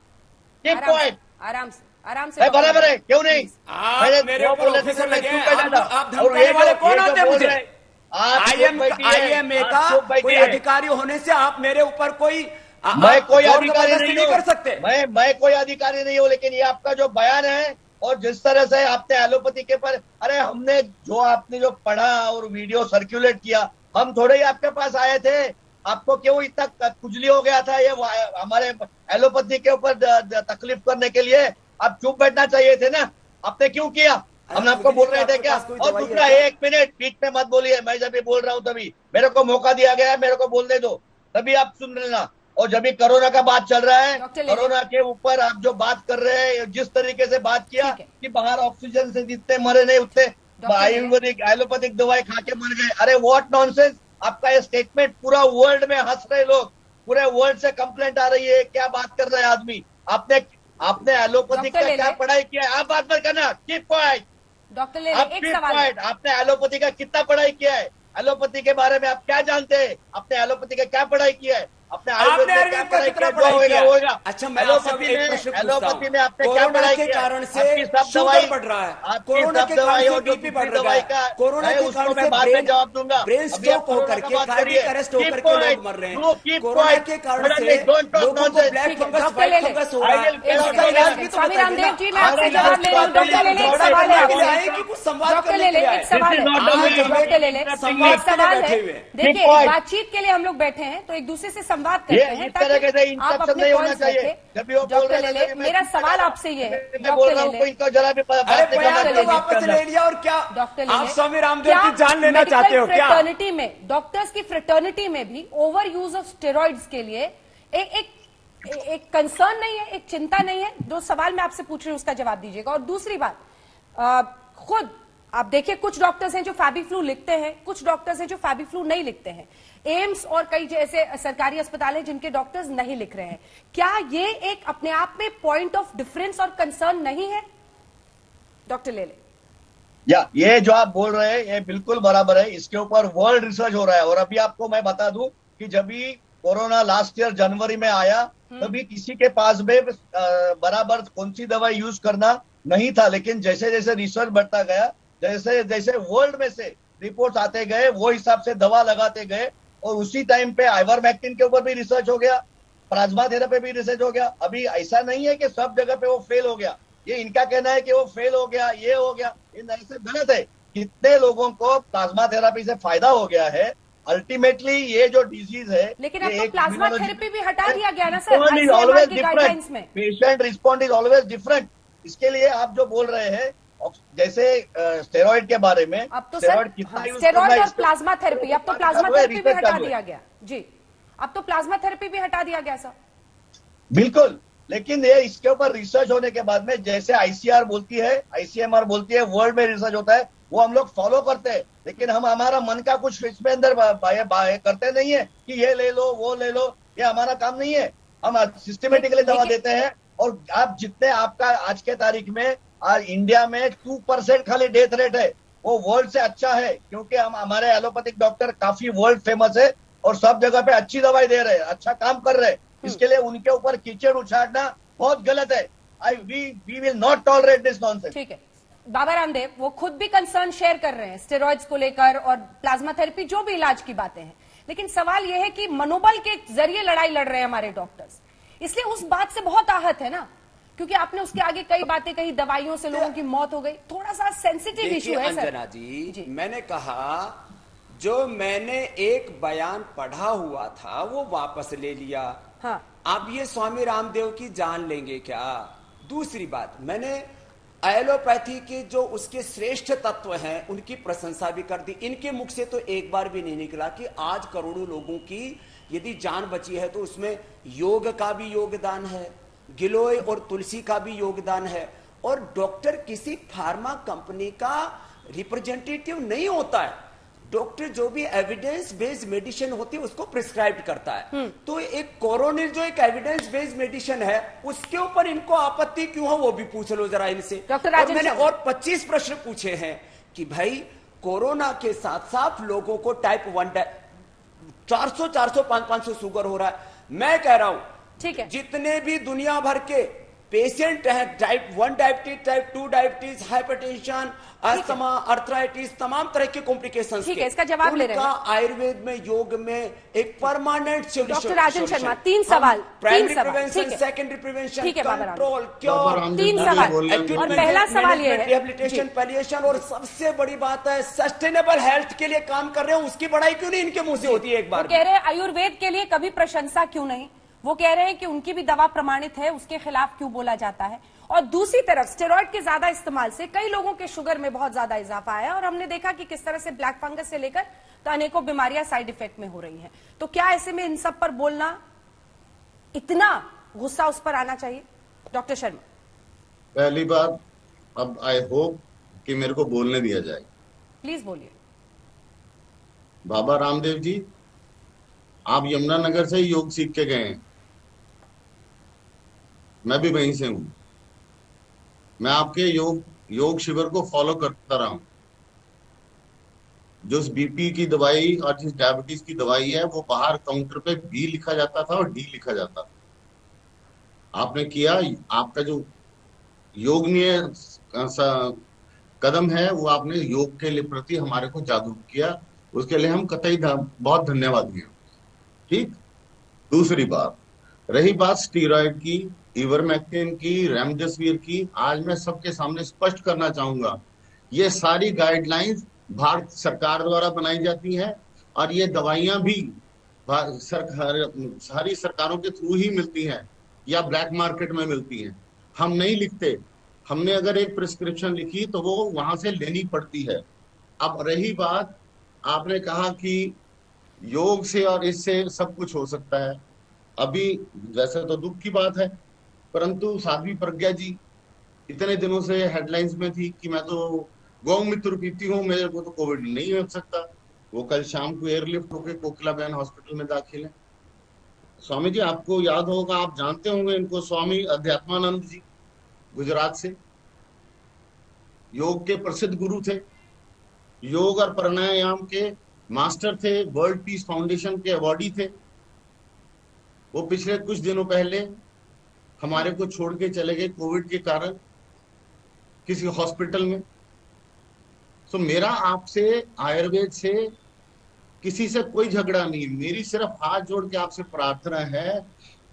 [SPEAKER 7] Keep quiet.
[SPEAKER 1] आराम से।
[SPEAKER 7] बराबर है, क्यों नहीं?
[SPEAKER 5] आप मेरे ऊपर ऑफिसर लगे हैं, आप धमकाने वाले कौन होते हैं मुझे? IMA का कोई अधिकारी होने से आप मेरे ऊपर कोई,
[SPEAKER 7] मैं कोई अधिकारी
[SPEAKER 5] नहीं कर सकते।
[SPEAKER 7] मैं कोई अधिकारी नहीं हूँ, लेकिन ये आपका जो बयान है और जिस तरह से आपने एलोपैथी के पर, अरे हमने आपने जो पढ़ा और वीडियो सर्कुलेट किया, हम थोड़े ही आपके पास आए थे। आपको क्यों इतना खुजली हो गया था ये हमारे एलोपैथी के ऊपर तकलीफ करने के लिए? आप चुप बैठना चाहिए थे ना, आपने क्यों किया? हम आपको बोल रहे थे क्या? और दूसरा, 1 मिनट बीच में मत बोलिए, मैं जब भी बोल रहा हूँ तभी मेरे को मौका दिया गया है, मेरे को बोलने दो, तभी आप सुन लेना। और जब भी कोरोना का बात चल रहा है, कोरोना के ऊपर आप जो बात कर रहे हैं, जिस तरीके से बात किया कि बाहर ऑक्सीजन से जितने मरे नहीं उतने आयुर्वेदिक एलोपैथिक दवाई खा के मर गए, अरे व्हाट नॉनसेंस! आपका ये स्टेटमेंट पूरा वर्ल्ड में हंस रहे लोग, पूरे वर्ल्ड से कंप्लेंट आ रही है, क्या बात कर रहे हैं आदमी। आपने एलोपैथी
[SPEAKER 1] डॉक्टर
[SPEAKER 7] का
[SPEAKER 1] ले
[SPEAKER 7] क्या
[SPEAKER 1] ले।
[SPEAKER 7] पढ़ाई किया है? आप बात मत करना, कीप क्वाइट।
[SPEAKER 1] डॉक्टर ले
[SPEAKER 7] आप
[SPEAKER 1] एक
[SPEAKER 7] कीप
[SPEAKER 1] सवाल है।
[SPEAKER 7] क्वाइट। आपने एलोपैथी का कितना पढ़ाई किया है? एलोपैथी के बारे में आप क्या जानते हैं? आपने एलोपैथी का क्या पढ़ाई किया है? अपने आयुर्वेद में क्या
[SPEAKER 5] आयुर्वेद का
[SPEAKER 7] पढ़ाई
[SPEAKER 5] कितना
[SPEAKER 7] किया?
[SPEAKER 5] पढ़ाई
[SPEAKER 7] जो होगा
[SPEAKER 5] किया?
[SPEAKER 7] होगा।
[SPEAKER 5] अच्छा, मैं आपसे अब
[SPEAKER 7] एलोपैथी
[SPEAKER 5] एक
[SPEAKER 7] में
[SPEAKER 5] प्रश्न पूछता हूं।
[SPEAKER 7] एलोपैथी में आपने क्या
[SPEAKER 5] कोरोना
[SPEAKER 7] पढ़ाई
[SPEAKER 5] के
[SPEAKER 7] किया?
[SPEAKER 5] कारण से
[SPEAKER 7] आपकी सब
[SPEAKER 5] शुगर
[SPEAKER 7] दवाई
[SPEAKER 5] बढ़ रहा है,
[SPEAKER 7] आपकी
[SPEAKER 5] कोरोना
[SPEAKER 7] सब
[SPEAKER 5] के
[SPEAKER 7] दवाई
[SPEAKER 5] कारण
[SPEAKER 7] और
[SPEAKER 5] से
[SPEAKER 7] जो
[SPEAKER 5] बीपी
[SPEAKER 7] दूसरी
[SPEAKER 5] बढ़ रहा
[SPEAKER 7] दवाई का
[SPEAKER 5] है, कोरोना
[SPEAKER 7] है,
[SPEAKER 5] के
[SPEAKER 7] उसको
[SPEAKER 5] कारण
[SPEAKER 7] मैं
[SPEAKER 5] से
[SPEAKER 7] बाद में जवाब दूंगा।
[SPEAKER 5] ब्रेन
[SPEAKER 7] अभी आप
[SPEAKER 5] स्ट्रोक
[SPEAKER 7] कोरोना
[SPEAKER 5] होकर
[SPEAKER 7] का
[SPEAKER 5] के
[SPEAKER 7] बात
[SPEAKER 5] कार्डियक
[SPEAKER 7] करिए।
[SPEAKER 5] अरेस्ट
[SPEAKER 7] Keep
[SPEAKER 5] होकर के
[SPEAKER 7] quiet.
[SPEAKER 5] लोग मर रहे
[SPEAKER 7] You
[SPEAKER 5] हैं।
[SPEAKER 7] keep
[SPEAKER 5] corona
[SPEAKER 7] quiet.
[SPEAKER 5] के कारण
[SPEAKER 7] Suddenly
[SPEAKER 5] से
[SPEAKER 7] don't talk
[SPEAKER 5] लोगों को
[SPEAKER 7] nonsense.
[SPEAKER 5] ब्लैक
[SPEAKER 1] ठीक है,
[SPEAKER 5] फंगस,
[SPEAKER 1] डॉक्टर
[SPEAKER 5] व्हाइट
[SPEAKER 1] ले ले।
[SPEAKER 5] फंगस हो रहा है।
[SPEAKER 7] एक
[SPEAKER 5] इसका
[SPEAKER 7] सेकंड,
[SPEAKER 5] इलाज भी तो
[SPEAKER 1] स्वामी
[SPEAKER 5] बताइए
[SPEAKER 1] रामदेव
[SPEAKER 5] ना।
[SPEAKER 1] जी, मैं आपसे
[SPEAKER 7] आप
[SPEAKER 1] जवाब ले रही हूँ।
[SPEAKER 7] डॉक्टर
[SPEAKER 1] डॉक्टर ले ले, एक
[SPEAKER 5] झगड़ा
[SPEAKER 1] सवाल है
[SPEAKER 5] करने के लिए
[SPEAKER 1] आपसे।
[SPEAKER 5] आए कि कुछ संवाद
[SPEAKER 1] डॉक्टर
[SPEAKER 5] करने
[SPEAKER 1] ले
[SPEAKER 5] के
[SPEAKER 1] ले,
[SPEAKER 5] लिए
[SPEAKER 1] एक
[SPEAKER 5] आए?
[SPEAKER 1] सवाल है।
[SPEAKER 7] This is not
[SPEAKER 5] the
[SPEAKER 1] हाँ,
[SPEAKER 5] way
[SPEAKER 1] डॉक्टर ले ले,
[SPEAKER 5] संवाद
[SPEAKER 1] एक सवाल
[SPEAKER 5] के लिए
[SPEAKER 1] है।
[SPEAKER 5] बैठे हुए हैं।
[SPEAKER 1] देखिए,
[SPEAKER 7] quiet.
[SPEAKER 1] बातचीत के लिए हम लोग बैठे हैं, तो एक दूसरे से संवाद करते
[SPEAKER 7] ये
[SPEAKER 1] हैं
[SPEAKER 7] इस तरह के
[SPEAKER 1] ताकि
[SPEAKER 7] इंटरप्शन
[SPEAKER 1] आप अपने
[SPEAKER 7] नहीं होना
[SPEAKER 1] पॉइंट्स
[SPEAKER 7] चाहिए।
[SPEAKER 1] रखें।
[SPEAKER 7] जब भी वो बोल
[SPEAKER 1] डॉक्टर
[SPEAKER 7] रहे
[SPEAKER 1] ले
[SPEAKER 7] थे
[SPEAKER 1] ले,
[SPEAKER 7] तभी मैं
[SPEAKER 1] मेरा
[SPEAKER 7] चुप
[SPEAKER 1] सवाल
[SPEAKER 7] बैठा।
[SPEAKER 1] आपसे ये है।
[SPEAKER 7] मैं बोल रहा हूँ, कोई इनको जरा भी बात
[SPEAKER 5] अरे
[SPEAKER 7] नहीं
[SPEAKER 5] बयान
[SPEAKER 7] करना
[SPEAKER 5] तो वापस
[SPEAKER 7] चाहिए।
[SPEAKER 5] ले लिया और क्या
[SPEAKER 1] डॉक्टर ले
[SPEAKER 5] आप
[SPEAKER 1] ले।
[SPEAKER 5] स्वामी रामदेव
[SPEAKER 1] क्या
[SPEAKER 5] की जान लेना
[SPEAKER 1] मेडिकल
[SPEAKER 5] चाहते हो क्या?
[SPEAKER 1] फ्रेटर्निटी में, डॉक्टर्स की फ्रेटर्निटी में भी ओवर यूज ऑफ स्टेरॉइड्स के लिए एक कंसर्न नहीं है, एक चिंता नहीं है? जो सवाल मैं आपसे पूछ रही हूं उसका जवाब दीजिएगा। और दूसरी बात, खुद आप देखिए, कुछ डॉक्टर्स हैं जो फैबीफ्लू लिखते हैं, कुछ डॉक्टर्स हैं जो फैबीफ्लू नहीं लिखते हैं। एम्स और कई ऐसे सरकारी अस्पताल हैं जिनके डॉक्टर्स नहीं लिख रहे हैं। क्या ये एक अपने आप में पॉइंट ऑफ डिफरेंस और कंसर्न नहीं है? डॉक्टर ले ले।
[SPEAKER 7] या ये जो आप बोल रहे हैं ये बिल्कुल बराबर है। इसके ऊपर वर्ल्ड रिसर्च हो रहा है। और अभी आपको मैं बता दूं कि जब भी कोरोना लास्ट ईयर जनवरी में आया, तभी किसी के पास में बराबर कौन सी दवाई यूज करना नहीं था। लेकिन जैसे जैसे रिसर्च बढ़ता गया, जैसे जैसे वर्ल्ड में से रिपोर्ट्स आते गए, वो हिसाब से दवा लगाते गए। और उसी टाइम पे आइवरमेक्टिन के ऊपर भी रिसर्च हो गया, प्लाज्मा थेरेपी भी रिसर्च हो गया। अभी ऐसा नहीं है कि सब जगह पे वो फेल हो गया। ये इनका कहना है कि वो फेल हो गया, ये हो गया, ये नहीं से गलत है। कितने लोगों को प्लाज्मा थेरेपी से फायदा हो गया है। अल्टीमेटली ये जो डिजीज है,
[SPEAKER 1] लेकिन अब
[SPEAKER 7] ये
[SPEAKER 1] तो
[SPEAKER 7] एक
[SPEAKER 1] प्लाज्मा
[SPEAKER 7] immunology-
[SPEAKER 1] थेरेपी भी हटा दिया गया ना sir,
[SPEAKER 7] Respond is
[SPEAKER 1] ICMR
[SPEAKER 7] always
[SPEAKER 1] की गाइडलाइंस
[SPEAKER 7] different.
[SPEAKER 1] में।
[SPEAKER 7] Patient respond is always different. इसके लिए आप जो बोल रहे हैं, जैसे स्टेरॉइड के बारे में,
[SPEAKER 1] अब तो
[SPEAKER 7] स्टेरॉइड
[SPEAKER 1] सर
[SPEAKER 7] कितना यूज
[SPEAKER 1] स्टेरॉइड और प्लाज्मा थेरेपी, अब तो प्लाज्मा थेरेपी भी हटा दिया
[SPEAKER 7] गया।
[SPEAKER 1] गया जी। अब तो प्लाज्मा थेरेपी भी हटा दिया गया सर।
[SPEAKER 7] बिल्कुल, लेकिन ये इसके ऊपर रिसर्च होने के बाद में, जैसे आईसीआर बोलती है, आईसीएमआर बोलती है, वर्ल्ड में रिसर्च होता है, वो हम लोग फॉलो करते हैं। लेकिन हम हमारा मन का कुछ इसमें अंदर करते नहीं है कि ये ले लो, वो ले लो। ये हमारा काम नहीं है। हम सिस्टमेटिकली दवा देते हैं। और आप जितने, आपका आज के तारीख में आज इंडिया में 2% खाली डेथ रेट है, वो वर्ल्ड से अच्छा है। क्योंकि हम, हमारे एलोपैथिक डॉक्टर काफी वर्ल्ड फेमस है और सब जगह पे अच्छी दवाई दे रहे हैं, अच्छा काम कर रहे हैं। इसके लिए उनके ऊपर कीचड़ उछाड़ना बहुत गलत है। We will not tolerate this nonsense.
[SPEAKER 1] ठीक है, बाबा रामदेव वो खुद भी कंसर्न शेयर कर रहे हैं स्टेरॉइड्स को लेकर और प्लाज्मा थेरेपी, जो भी इलाज की बातें हैं। लेकिन सवाल यह है कि मनोबल के जरिए लड़ाई लड़ रहे हैं हमारे डॉक्टर्स, इसलिए उस बात से बहुत आहत है ना, क्योंकि आपने उसके आगे कई बातें कही, दवाइयों से लोगों की मौत हो गई। थोड़ा सा सेंसिटिव इशू है सर।
[SPEAKER 5] अंजना जी, मैंने कहा जो मैंने एक बयान पढ़ा हुआ था वो वापस ले लिया।
[SPEAKER 1] हाँ।
[SPEAKER 5] आप ये स्वामी रामदेव की जान लेंगे क्या? दूसरी बात, मैंने एलोपैथी के जो उसके श्रेष्ठ तत्व हैं उनकी प्रशंसा भी कर दी। इनके मुख से तो एक बार भी नहीं निकला कि आज करोड़ों लोगों की यदि जान बची है तो उसमें योग का भी योगदान है, गिलोय और तुलसी का भी योगदान है। और डॉक्टर किसी फार्मा कंपनी का रिप्रेजेंटेटिव नहीं होता है। डॉक्टर जो भी एविडेंस बेस्ड मेडिसिन होती है उसको प्रिस्क्राइब करता है। तो एक कोरोनिल जो एक एविडेंस बेस्ड मेडिसिन है उसके ऊपर इनको आपत्ति क्यों है वो भी पूछ लो जरा इनसे।
[SPEAKER 1] डॉक्टर
[SPEAKER 5] और
[SPEAKER 1] राजन
[SPEAKER 5] मैंने
[SPEAKER 1] शर्मा।
[SPEAKER 5] और 25 प्रश्न पूछे हैं कि भाई कोरोना के साथ साथ लोगों को टाइप 1 400 400 500 शुगर हो रहा है। मैं कह रहा हूं
[SPEAKER 1] ठीक है,
[SPEAKER 5] जितने भी दुनिया भर के पेशेंट हैं, type 1 diabetes, type 2 diabetes, hypertension, asthma, arthritis, तमाम तरह के कॉम्प्लिकेशंस
[SPEAKER 1] ठीक है, इसका जवाब ले रहे हैं।
[SPEAKER 5] उनका आयुर्वेद में, योग में एक permanent solution.
[SPEAKER 1] Doctor Rajan Sharma, 3 सवाल,
[SPEAKER 5] प्राइमरी
[SPEAKER 1] 3 सवाल,
[SPEAKER 5] प्रिवेंशन,
[SPEAKER 1] ठीक है।
[SPEAKER 5] सेकेंडरी प्रिवेंशन,
[SPEAKER 1] ठीक है, बाबा रामदेव।
[SPEAKER 5] कंट्रोल,
[SPEAKER 6] बाबा
[SPEAKER 5] क्योर,
[SPEAKER 6] रामदेव
[SPEAKER 1] 3
[SPEAKER 6] जी
[SPEAKER 1] सवाल।
[SPEAKER 6] बोल रहे हैं।
[SPEAKER 1] और पहला सवाल ये है
[SPEAKER 5] रिहेबिलिटेशन, पैलिएशन और सबसे बड़ी बात है सस्टेनेबल हेल्थ के लिए काम कर रहे हो, उसकी बड़ाई क्यों नहीं इनके मुंह से होती है एक बार?
[SPEAKER 1] वो कह रहे हैं आयुर्वेद के लिए कभी प्रशंसा क्यों नहीं? वो कह रहे हैं कि उनकी भी दवा प्रमाणित है, उसके खिलाफ क्यों बोला जाता है? और दूसरी तरफ स्टेरॉइड के ज्यादा इस्तेमाल से कई लोगों के शुगर में बहुत ज्यादा इजाफा आया और हमने देखा कि किस तरह से ब्लैक फंगस से लेकर तो अनेकों बीमारियां साइड इफेक्ट में हो रही हैं। तो क्या ऐसे में इन सब पर बोलना, इतना गुस्सा उस पर आना चाहिए? डॉक्टर शर्मा।
[SPEAKER 6] पहली बात, अब आई होप कि मेरे को बोलने दिया जाए।
[SPEAKER 1] प्लीज बोलिए।
[SPEAKER 6] बाबा रामदेव जी, आप यमुनानगर से ही योग सीख के गए हैं, मैं भी वहीं से हूं। मैं आपके योग शिविर को फॉलो करता रहा हूं। जो बीपी की दवाई और जिस डायबिटीज की दवाई है वो बाहर काउंटर पे बी लिखा जाता था और डी लिखा जाता था। आपने किया, आपका जो योगनीय कदम है वो आपने योग के लिए प्रति हमारे को जागरूक किया, उसके लिए हम कतई बहुत धन्यवाद हैं। ठीक। दूसरी बात, रही बात स्टीरॉयड की, इवरमेक्टिन की, रेमडेसिविर की, आज मैं सबके सामने स्पष्ट करना चाहूंगा, ये सारी गाइडलाइंस भारत सरकार द्वारा बनाई जाती हैं और ये दवाइयां भी सारी सरकारों के थ्रू ही मिलती हैं या ब्लैक मार्केट में मिलती हैं। हम नहीं लिखते, हमने अगर एक प्रिस्क्रिप्शन लिखी तो वो वहां से लेनी पड़ती है। अब रही बात, आपने कहा कि योग से और इससे सब कुछ हो सकता है। अभी वैसे तो दुख की बात है, परंतु साध्वी प्रज्ञा जी इतने दिनों से हेडलाइंस में थी कि मैं तो गौमूत्र पीती हूँ, मेरे को तो कोविड नहीं हो सकता। वो कल शाम को एयरलिफ्ट होकर कोकिलाबेन हॉस्पिटल में दाखिल है। स्वामी जी आपको याद होगा, आप जानते होंगे इनको, स्वामी अध्यात्मानंद जी गुजरात से, योग के प्रसिद्ध गुरु थे, योग और प्राणायाम के मास्टर थे, वर्ल्ड पीस फाउंडेशन के अवॉर्डी थे। वो पिछले कुछ दिनों पहले हमारे को छोड़ के चले गए कोविड के कारण किसी हॉस्पिटल में। तो मेरा आपसे, आयुर्वेद से किसी से कोई झगड़ा नहीं, मेरी सिर्फ हाथ जोड़ के आपसे प्रार्थना है,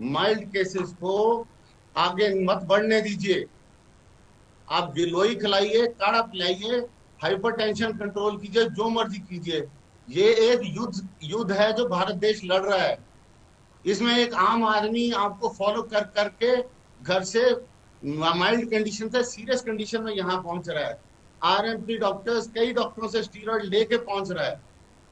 [SPEAKER 6] माइल्ड केसेस को आगे मत बढ़ने दीजिए। आप गिलोई खिलाइए, काढ़ा पिलाइए, हाइपरटेंशन कंट्रोल कीजिए, जो मर्जी कीजिए। ये एक युद्ध है जो भारत देश लड़ रहा है। इसमें एक आम आदमी आपको फॉलो करके घर से माइल्ड कंडीशन से सीरियस कंडीशन में यहाँ पहुंच रहा है। आरएमपी डॉक्टर्स कई डॉक्टरों से स्टीरॉयड लेके पहुंच रहा है।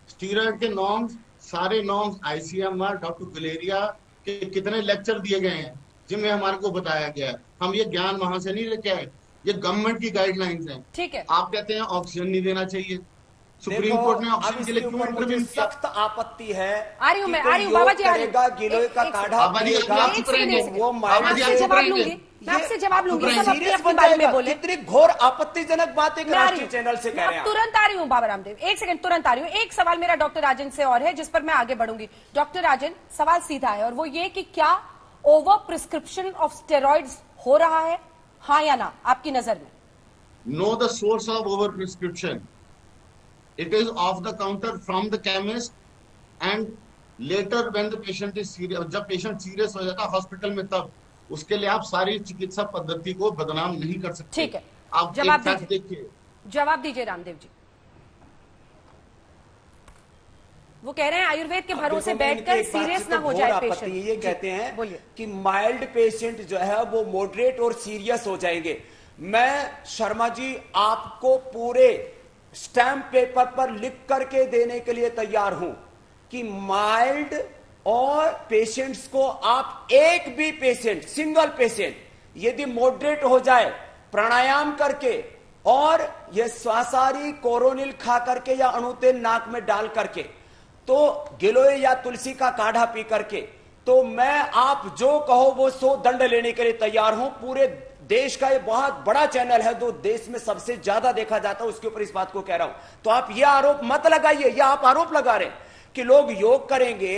[SPEAKER 6] स्टीरॉयड के नॉर्म्स, सारे नॉर्म्स आईसीएमआर, डॉक्टर गुलेरिया के कितने लेक्चर दिए गए हैं जिनमें हमारे को बताया गया है। हम ये ज्ञान वहां से नहीं लेके आए, ये गवर्नमेंट की गाइडलाइंस हैं।
[SPEAKER 1] ठीक है।
[SPEAKER 6] आप कहते हैं ऑक्सीजन नहीं देना चाहिए, सुप्रीम कोर्ट ने ऑक्सीजन के लिए क्यों इंटरव्यू किया?
[SPEAKER 5] सख्त आपत्ति है।
[SPEAKER 1] आ रही हूं मैं, बाबा जी आ रही हूं।
[SPEAKER 5] गिलोय का काढ़ा
[SPEAKER 6] आप चुप रहेंगे,
[SPEAKER 5] वो
[SPEAKER 1] आपसे जवाब लूंगी, मैं आपसे जवाब लूंगी, सब अपने अपने बारे में बोले।
[SPEAKER 5] कितनी घोर आपत्तिजनक बात एक राष्ट्रीय चैनल से कह रहे हैं।
[SPEAKER 1] तुरंत आ रही हूँ बाबा रामदेव, एक सेकंड, तुरंत आ रही हूँ। एक सवाल मेरा डॉक्टर राजन से और है जिस पर मैं आगे बढ़ूंगी। डॉक्टर राजन, सवाल सीधा है और वो ये कि क्या ओवर प्रिस्क्रिप्शन ऑफ स्टेरॉइड्स हो रहा है, हाँ या ना, आपकी नजर में?
[SPEAKER 6] Know the source of over prescription. It is off the counter from the chemist and later when the patient is serious, जब पेशेंट सीरियस हो जाता है हॉस्पिटल में, तब उसके लिए आप सारी चिकित्सा पद्धति को बदनाम नहीं कर सकते।
[SPEAKER 1] ठीक है,
[SPEAKER 6] आप
[SPEAKER 1] जवाब
[SPEAKER 6] दीजिए,
[SPEAKER 1] दीजिए, जवाब दीजिए रामदेव जी। वो कह रहे हैं आयुर्वेद के भरोसे बैठकर सीरियस ना हो जाए पेशेंट।
[SPEAKER 5] ये कहते हैं कि माइल्ड पेशेंट जो है वो मॉडरेट और सीरियस हो जाएंगे। मैं शर्मा जी आपको पूरे स्टैम्प पेपर पर लिख करके देने के लिए तैयार हूं कि माइल्ड और पेशेंट्स को आप एक भी पेशेंट, सिंगल पेशेंट यदि मॉडरेट हो जाए प्राणायाम करके और ये स्वासारी कोरोनिल खा करके या अणुतेल नाक में डाल करके, तो गिलोय या तुलसी का काढ़ा पी करके, तो मैं आप जो कहो वो 100 दंड लेने के लिए तैयार हूं। पूरे देश का ये बहुत बड़ा चैनल है, जो देश में सबसे ज्यादा देखा जाता है, उसके ऊपर इस बात को कह रहा हूं। तो आप ये आरोप मत लगाइए, ये आप आरोप लगा रहे हैं कि लोग योग करेंगे,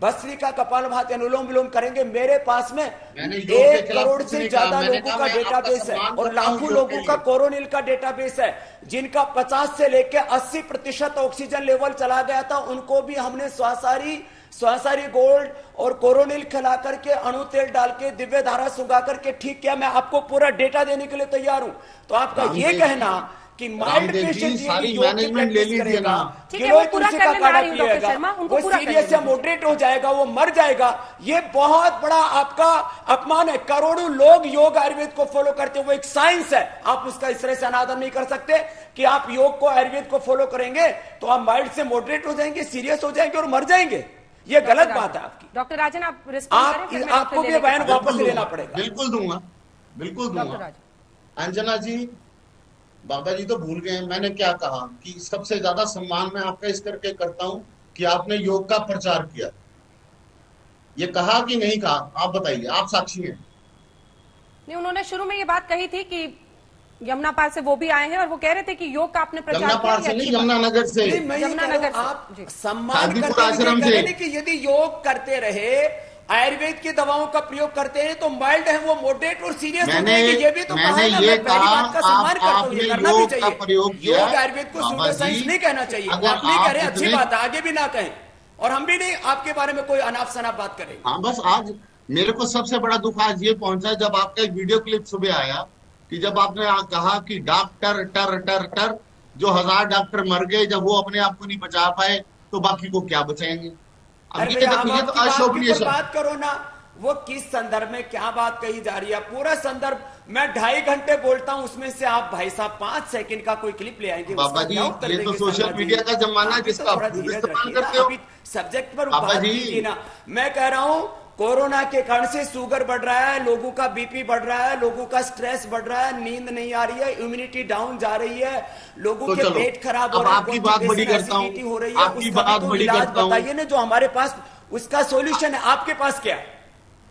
[SPEAKER 5] भस्त्रिका, कपालभाति, अनुलोम विलोम करेंगे। मेरे पास में 1 करोड़ से ज्यादा लोगों का डेटाबेस है और लाखों लोगों का कोरोनिल का डेटाबेस है, जिनका 50 से लेकर 80% ऑक्सीजन लेवल चला गया था। उनको भी हमने स्वासारी गोल्ड और कोरोनिल खिला करके, अणु तेल डाल के, दिव्य धारा सुंगा करके ठीक किया। मैं आपको पूरा डेटा देने के लिए तैयार हूं। तो आपका ये कहना कि माइल्ड पेशेंट
[SPEAKER 6] सारी मैनेजमेंट ले लीजिए ना,
[SPEAKER 1] वो पूरा करने में आ रही हूं डॉक्टर शर्मा, उनको पूरा
[SPEAKER 5] सीरियस या मॉडरेट हो जाएगा, वो मर जाएगा। ये बहुत बड़ा आपका अपमान है। करोड़ों लोग योग आयुर्वेद को फॉलो करते हैं, वो एक साइंस है। आप उसका इस तरह से अनादर नहीं कर सकते कि आप योग को, आयुर्वेद को फॉलो करेंगे तो आप माइल्ड से मॉडरेट हो जाएंगे, सीरियस हो जाएंगे और मर जाएंगे। ये गलत बात है आपकी।
[SPEAKER 1] डॉक्टर राजन आप रिस्पॉन्ड करें,
[SPEAKER 5] आपको भी बयान वापस लेना पड़ेगा।
[SPEAKER 6] बिल्कुल दूंगा, बिल्कुल दूंगा। अंजना जी, बाबा जी तो भूल गए मैंने क्या कहा कि सबसे ज्यादा सम्मान मैं आपका इस करके करता हूं कि आपने योग का प्रचार किया। ये कहा कि नहीं कहा? आप बताइए, आप साक्षी हैं।
[SPEAKER 1] नहीं, उन्होंने शुरू में ये बात कही थी कि यमुना पार से वो भी आए हैं और वो कह रहे थे कि योग का आपने प्रचार
[SPEAKER 6] यमुना पार से नहीं, यमुनानगर से।
[SPEAKER 5] नहीं, मैं ये कह रहा हूं,
[SPEAKER 1] यमुनानगर से।
[SPEAKER 5] आप
[SPEAKER 1] जी।
[SPEAKER 5] सम्मान
[SPEAKER 6] हाजीपुर
[SPEAKER 5] करते हुए
[SPEAKER 6] आश्रम
[SPEAKER 5] कह रहे
[SPEAKER 6] से।
[SPEAKER 5] हैं कि यदि योग करते रहे, आयुर्वेद की दवाओं का प्रयोग करते हैं तो माइल्ड है वो मॉडरेट और सीरियस हो
[SPEAKER 6] मैंने
[SPEAKER 5] जाएंगे। ये भी तो कहा है ना,
[SPEAKER 6] ये
[SPEAKER 5] मैं पहली
[SPEAKER 6] कहा,
[SPEAKER 5] बात का सम्मान करता हूं, ये
[SPEAKER 6] आपने
[SPEAKER 5] करना भी
[SPEAKER 6] योग का
[SPEAKER 5] चाहिए।
[SPEAKER 6] प्रयोग किया।
[SPEAKER 5] योग आयुर्वेद को
[SPEAKER 6] बाबा
[SPEAKER 5] सुपर साइंस
[SPEAKER 6] जी,
[SPEAKER 5] नहीं कहना चाहिए।
[SPEAKER 6] अगर
[SPEAKER 5] आप नहीं कह रहे,
[SPEAKER 6] आप
[SPEAKER 5] अच्छी
[SPEAKER 6] इतने-
[SPEAKER 5] बात है, आगे भी ना कहें और हम भी नहीं आपके बारे में कोई अनाप शनाप बात करें।
[SPEAKER 6] हाँ, बस आज मेरे को सबसे बड़ा दुख आज ये पहुंचा जब आपका एक वीडियो क्लिप सुबह आया कि जब आपने कहा कि डॉक्टर टर टर टर, जो 1000 डॉक्टर मर गए, जब वो अपने आप को नहीं बचा पाए तो बाकी को क्या बचाएंगे? अब
[SPEAKER 5] अरे
[SPEAKER 6] ये
[SPEAKER 5] भैया,
[SPEAKER 6] तो
[SPEAKER 5] आप आपकी
[SPEAKER 6] अशोभनीय
[SPEAKER 5] बात के ऊपर
[SPEAKER 6] शब्द।
[SPEAKER 5] बात करो ना, वो किस संदर्भ में क्या बात कही जा रही है, पूरा संदर्भ। मैं 2.5 घंटे बोलता हूं, उसमें से आप भाई साहब 5 सेकंड का कोई क्लिप ले आएंगे।
[SPEAKER 6] बाबा
[SPEAKER 5] उसका
[SPEAKER 6] जी,
[SPEAKER 5] क्या उत्तर
[SPEAKER 6] ये तो
[SPEAKER 5] देंगे
[SPEAKER 6] सोशल
[SPEAKER 5] शर्मा जी?
[SPEAKER 6] मीडिया का जमाना है
[SPEAKER 5] आप भी
[SPEAKER 6] जिसका
[SPEAKER 5] थोड़ा
[SPEAKER 6] आप
[SPEAKER 5] धीरज
[SPEAKER 6] इस्तेमाल
[SPEAKER 5] रखिए ना,
[SPEAKER 6] करते हो।
[SPEAKER 5] अभी सब्जेक्ट पर
[SPEAKER 6] बाबा
[SPEAKER 5] बात
[SPEAKER 6] जी।
[SPEAKER 5] कीजिए ना। मैं कह रहा हूं कोरोना के कारण से शुगर बढ़ रहा है, लोगों का बीपी बढ़ रहा है, लोगों का स्ट्रेस बढ़ रहा है, नींद नहीं आ रही है, इम्यूनिटी डाउन जा रही है, लोगों
[SPEAKER 6] तो
[SPEAKER 5] के
[SPEAKER 6] चलो,
[SPEAKER 5] पेट खराब हो
[SPEAKER 6] अब
[SPEAKER 5] रहा है,
[SPEAKER 6] आपकी बात बड़ी करता हूं,
[SPEAKER 5] एसिडिटी हो रही है,
[SPEAKER 6] आपकी
[SPEAKER 5] उसका भी
[SPEAKER 6] बात
[SPEAKER 5] तो
[SPEAKER 6] बड़ी
[SPEAKER 5] इलाज
[SPEAKER 6] करता हूं।
[SPEAKER 5] बताइए ना, जो हमारे पास उसका सॉल्यूशन है। आपके पास क्या?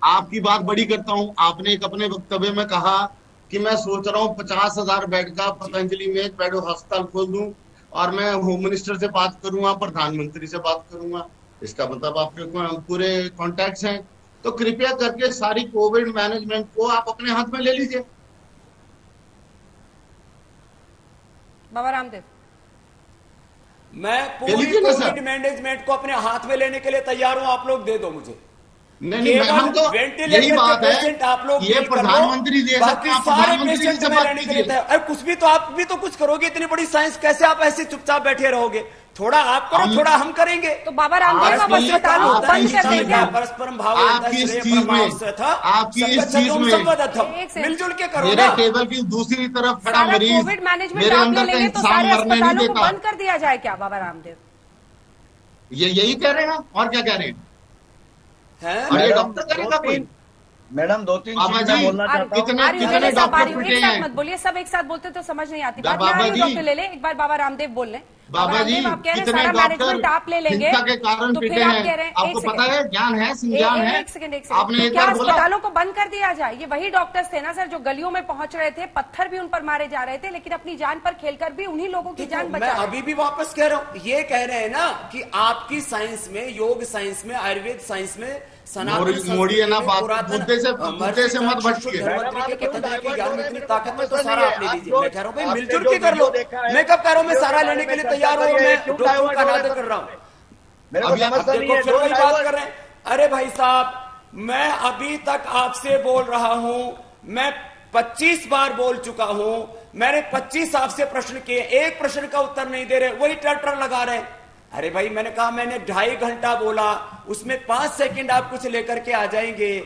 [SPEAKER 6] आपकी बात बड़ी करता हूं। आपने एक अपने वक्तव्य में कहा कि मैं सोच रहा हूं 50,000 बेड का पतंजलि में एक बेड अस्पताल खोल दूं और मैं होम मिनिस्टर से बात करूंगा, प्रधानमंत्री से बात करूंगा। इसका मतलब आपके पूरे कॉन्टैक्ट्स हैं, तो कृपया करके सारी कोविड मैनेजमेंट को आप अपने हाथ में ले लीजिए।
[SPEAKER 1] बाबा रामदेव,
[SPEAKER 5] मैं पूरी
[SPEAKER 6] लीजिए ना,
[SPEAKER 5] कोविड
[SPEAKER 6] सर।
[SPEAKER 5] मैनेजमेंट को अपने हाथ में लेने के लिए तैयार हूं, आप लोग दे दो मुझे।
[SPEAKER 6] नहीं,
[SPEAKER 5] केवल
[SPEAKER 6] हम तो
[SPEAKER 5] वेंटिलेटर
[SPEAKER 6] यही
[SPEAKER 5] के
[SPEAKER 6] बात
[SPEAKER 5] पेशेंट आप
[SPEAKER 6] है,
[SPEAKER 5] लोग
[SPEAKER 6] ये
[SPEAKER 5] डील कर लो,
[SPEAKER 6] प्रधानमंत्री दे सकते
[SPEAKER 5] बाकी
[SPEAKER 6] हैं, आप
[SPEAKER 5] सारे
[SPEAKER 6] प्रधानमंत्री जी
[SPEAKER 5] पेशेंट
[SPEAKER 6] से
[SPEAKER 5] में
[SPEAKER 6] बात
[SPEAKER 5] लेने के लिए
[SPEAKER 6] कीजिए।
[SPEAKER 5] तैयार। अरे कुछ भी तो आप भी तो कुछ करोगे, इतनी बड़ी साइंस कैसे आप ऐसे चुपचाप बैठे रहोगे? थोड़ा आप करो, थोड़ा हम करेंगे।
[SPEAKER 1] तो बाबा रामदेव अब अस्पताल
[SPEAKER 5] होता है,
[SPEAKER 1] बंद कर दें क्या?
[SPEAKER 5] परस्परम भाव
[SPEAKER 6] आपकी इस चीज में
[SPEAKER 1] मिलजुल
[SPEAKER 5] के करो
[SPEAKER 6] मेरे
[SPEAKER 5] ना।
[SPEAKER 6] टेबल की दूसरी तरफ खड़ा
[SPEAKER 1] सारा
[SPEAKER 6] मरीज
[SPEAKER 1] कोविड मैनेजमेंट
[SPEAKER 6] मेरे
[SPEAKER 1] आप ले
[SPEAKER 6] अंदर का
[SPEAKER 1] लेंगे तो
[SPEAKER 6] इंसान
[SPEAKER 1] सारे
[SPEAKER 6] मरने नहीं
[SPEAKER 1] अस्पतालों को
[SPEAKER 6] देता।
[SPEAKER 1] बंद कर दिया जाए क्या बाबा रामदेव?
[SPEAKER 6] ये यही कह रहे हैं और क्या कह रहे हैं?
[SPEAKER 5] हैं?
[SPEAKER 6] और ये
[SPEAKER 7] मैडम,
[SPEAKER 6] डॉक्टर करेगा कोई?
[SPEAKER 7] मैडम 2-3
[SPEAKER 6] बाबा
[SPEAKER 7] चीज मैं
[SPEAKER 6] जी,
[SPEAKER 7] बोलना चाहता हूँ।
[SPEAKER 6] कितने
[SPEAKER 1] आर्यू
[SPEAKER 6] कितने
[SPEAKER 1] लेले, सब
[SPEAKER 6] डॉक्टर
[SPEAKER 1] आर्यू,
[SPEAKER 6] पिटे
[SPEAKER 1] एक साथ
[SPEAKER 6] हैं?
[SPEAKER 1] मत बोलिए, सब एक साथ बोलते तो समझ नहीं आती।
[SPEAKER 6] बाबा
[SPEAKER 1] बाद में आर्यू
[SPEAKER 6] जी।
[SPEAKER 1] डॉक्टर ले ले, एक बार बाबा रामदेव बोल लें।
[SPEAKER 6] बाबा जी,
[SPEAKER 1] रामदेव, आप कह रहे हैं
[SPEAKER 6] कितने
[SPEAKER 1] सारा मैनेजमेंट आप ले
[SPEAKER 6] डॉक्टर
[SPEAKER 1] लेंगे,
[SPEAKER 6] हिंसा के कारण
[SPEAKER 1] तो
[SPEAKER 6] पिटे
[SPEAKER 1] फिर आप कह रहे
[SPEAKER 6] हैं?
[SPEAKER 1] हैं
[SPEAKER 6] आपको पता है, ज्ञान है, संज्ञान है।
[SPEAKER 1] एक सेकंड
[SPEAKER 6] आपने
[SPEAKER 1] तो
[SPEAKER 6] एक
[SPEAKER 1] क्या
[SPEAKER 6] बार बोला
[SPEAKER 1] अस्पतालों को बंद कर दिया जाए? ये वही डॉक्टर्स थे ना सर जो गलियों में पहुंच रहे थे, पत्थर भी उन पर मारे जा रहे थे, लेकिन अपनी जान पर खेलकर भी उन्हीं लोगों की जान
[SPEAKER 5] मैं
[SPEAKER 1] बचा रहे
[SPEAKER 5] अभी भी वापस कह रहा हूं, ये कह रहे हैं ना कि आपकी साइंस में, योग साइंस में, आयुर्वेद साइंस में, सनातन
[SPEAKER 6] मोड़ी है ना,
[SPEAKER 5] संस्कृति में,
[SPEAKER 6] बात
[SPEAKER 5] पुरातन
[SPEAKER 6] मुद्दे से मत भटकिए।
[SPEAKER 5] धर्मपत्नी के पतंजलि ज्ञान में इतनी ताकत है, तो
[SPEAKER 7] समझ
[SPEAKER 5] सारा
[SPEAKER 7] लीजिए,
[SPEAKER 5] आप ले
[SPEAKER 7] आप
[SPEAKER 5] लीजिए।
[SPEAKER 7] जो-
[SPEAKER 5] मैं कह रहा हूं भाई
[SPEAKER 7] आपने
[SPEAKER 5] मिलजुल
[SPEAKER 7] जो
[SPEAKER 5] के कर लो।
[SPEAKER 7] वीडियो देखा है,
[SPEAKER 5] मैं कब कह रहा हूं मैं
[SPEAKER 7] वीडियो
[SPEAKER 5] सारा
[SPEAKER 7] के
[SPEAKER 5] लेने
[SPEAKER 7] बारे
[SPEAKER 5] के लिए
[SPEAKER 7] में
[SPEAKER 5] तैयार हूं,
[SPEAKER 7] चर्चा
[SPEAKER 5] मैं
[SPEAKER 7] करिए, क्यों
[SPEAKER 5] डॉक्टरों
[SPEAKER 7] डाइवर्ट
[SPEAKER 5] का
[SPEAKER 7] हो रहे
[SPEAKER 5] अनादर
[SPEAKER 7] हैं?
[SPEAKER 5] कर रहा हूं।
[SPEAKER 7] मेरे को
[SPEAKER 6] अभी आप
[SPEAKER 7] समझता नहीं
[SPEAKER 5] देखो
[SPEAKER 7] है,
[SPEAKER 5] फिर
[SPEAKER 7] क्यों
[SPEAKER 5] वही बात
[SPEAKER 7] डाइवर्ट?
[SPEAKER 5] कर रहे हैं। अरे भाई साहब, मैं अभी तक आपसे बोल रहा हूं, मैं 25 बार बोल चुका हूं, मैंने 25 आपसे प्रश्न किए, एक प्रश्न का उत्तर नहीं दे रहे, वही टर्टर लगा रहे हैं। अरे भाई, मैंने कहा मैंने 2.5 घंटा बोला, उसमें 5 सेकंड आप कुछ लेकर के आ जाएंगे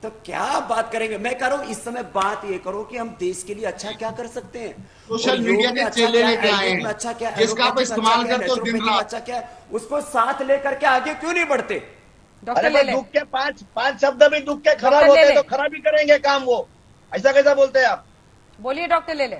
[SPEAKER 5] तो क्या बात करेंगे? मैं कह रहा हूं इस समय बात ये करो कि हम देश के लिए अच्छा क्या कर सकते हैं।
[SPEAKER 6] सोशल
[SPEAKER 5] और योग
[SPEAKER 6] मीडिया
[SPEAKER 5] में
[SPEAKER 6] के
[SPEAKER 5] अच्छा
[SPEAKER 6] चेले
[SPEAKER 5] क्या है,
[SPEAKER 6] लेके आए
[SPEAKER 5] आयुर्वेद
[SPEAKER 6] हैं,
[SPEAKER 5] में अच्छा क्या है,
[SPEAKER 6] जिसका आप
[SPEAKER 5] एलोपैथी में
[SPEAKER 6] इस्तेमाल
[SPEAKER 5] अच्छा क्या है,
[SPEAKER 6] करते हो दिन
[SPEAKER 5] नेचुरोपैथी में
[SPEAKER 6] रात।
[SPEAKER 5] अच्छा क्या है, उसको साथ लेकर के आगे क्यों नहीं बढ़ते?
[SPEAKER 1] डॉक्टर
[SPEAKER 7] अरे
[SPEAKER 1] ले
[SPEAKER 7] भाई,
[SPEAKER 1] ले,
[SPEAKER 7] दुख के पांच शब्द भी दुख के खराब
[SPEAKER 1] डॉक्टर
[SPEAKER 7] होते
[SPEAKER 1] ले
[SPEAKER 7] हैं
[SPEAKER 1] ले।
[SPEAKER 7] तो खराब ही करेंगे काम वो। ऐसा कैसा बोलते हैं आप?
[SPEAKER 1] बोलिए डॉक्टर ले ले।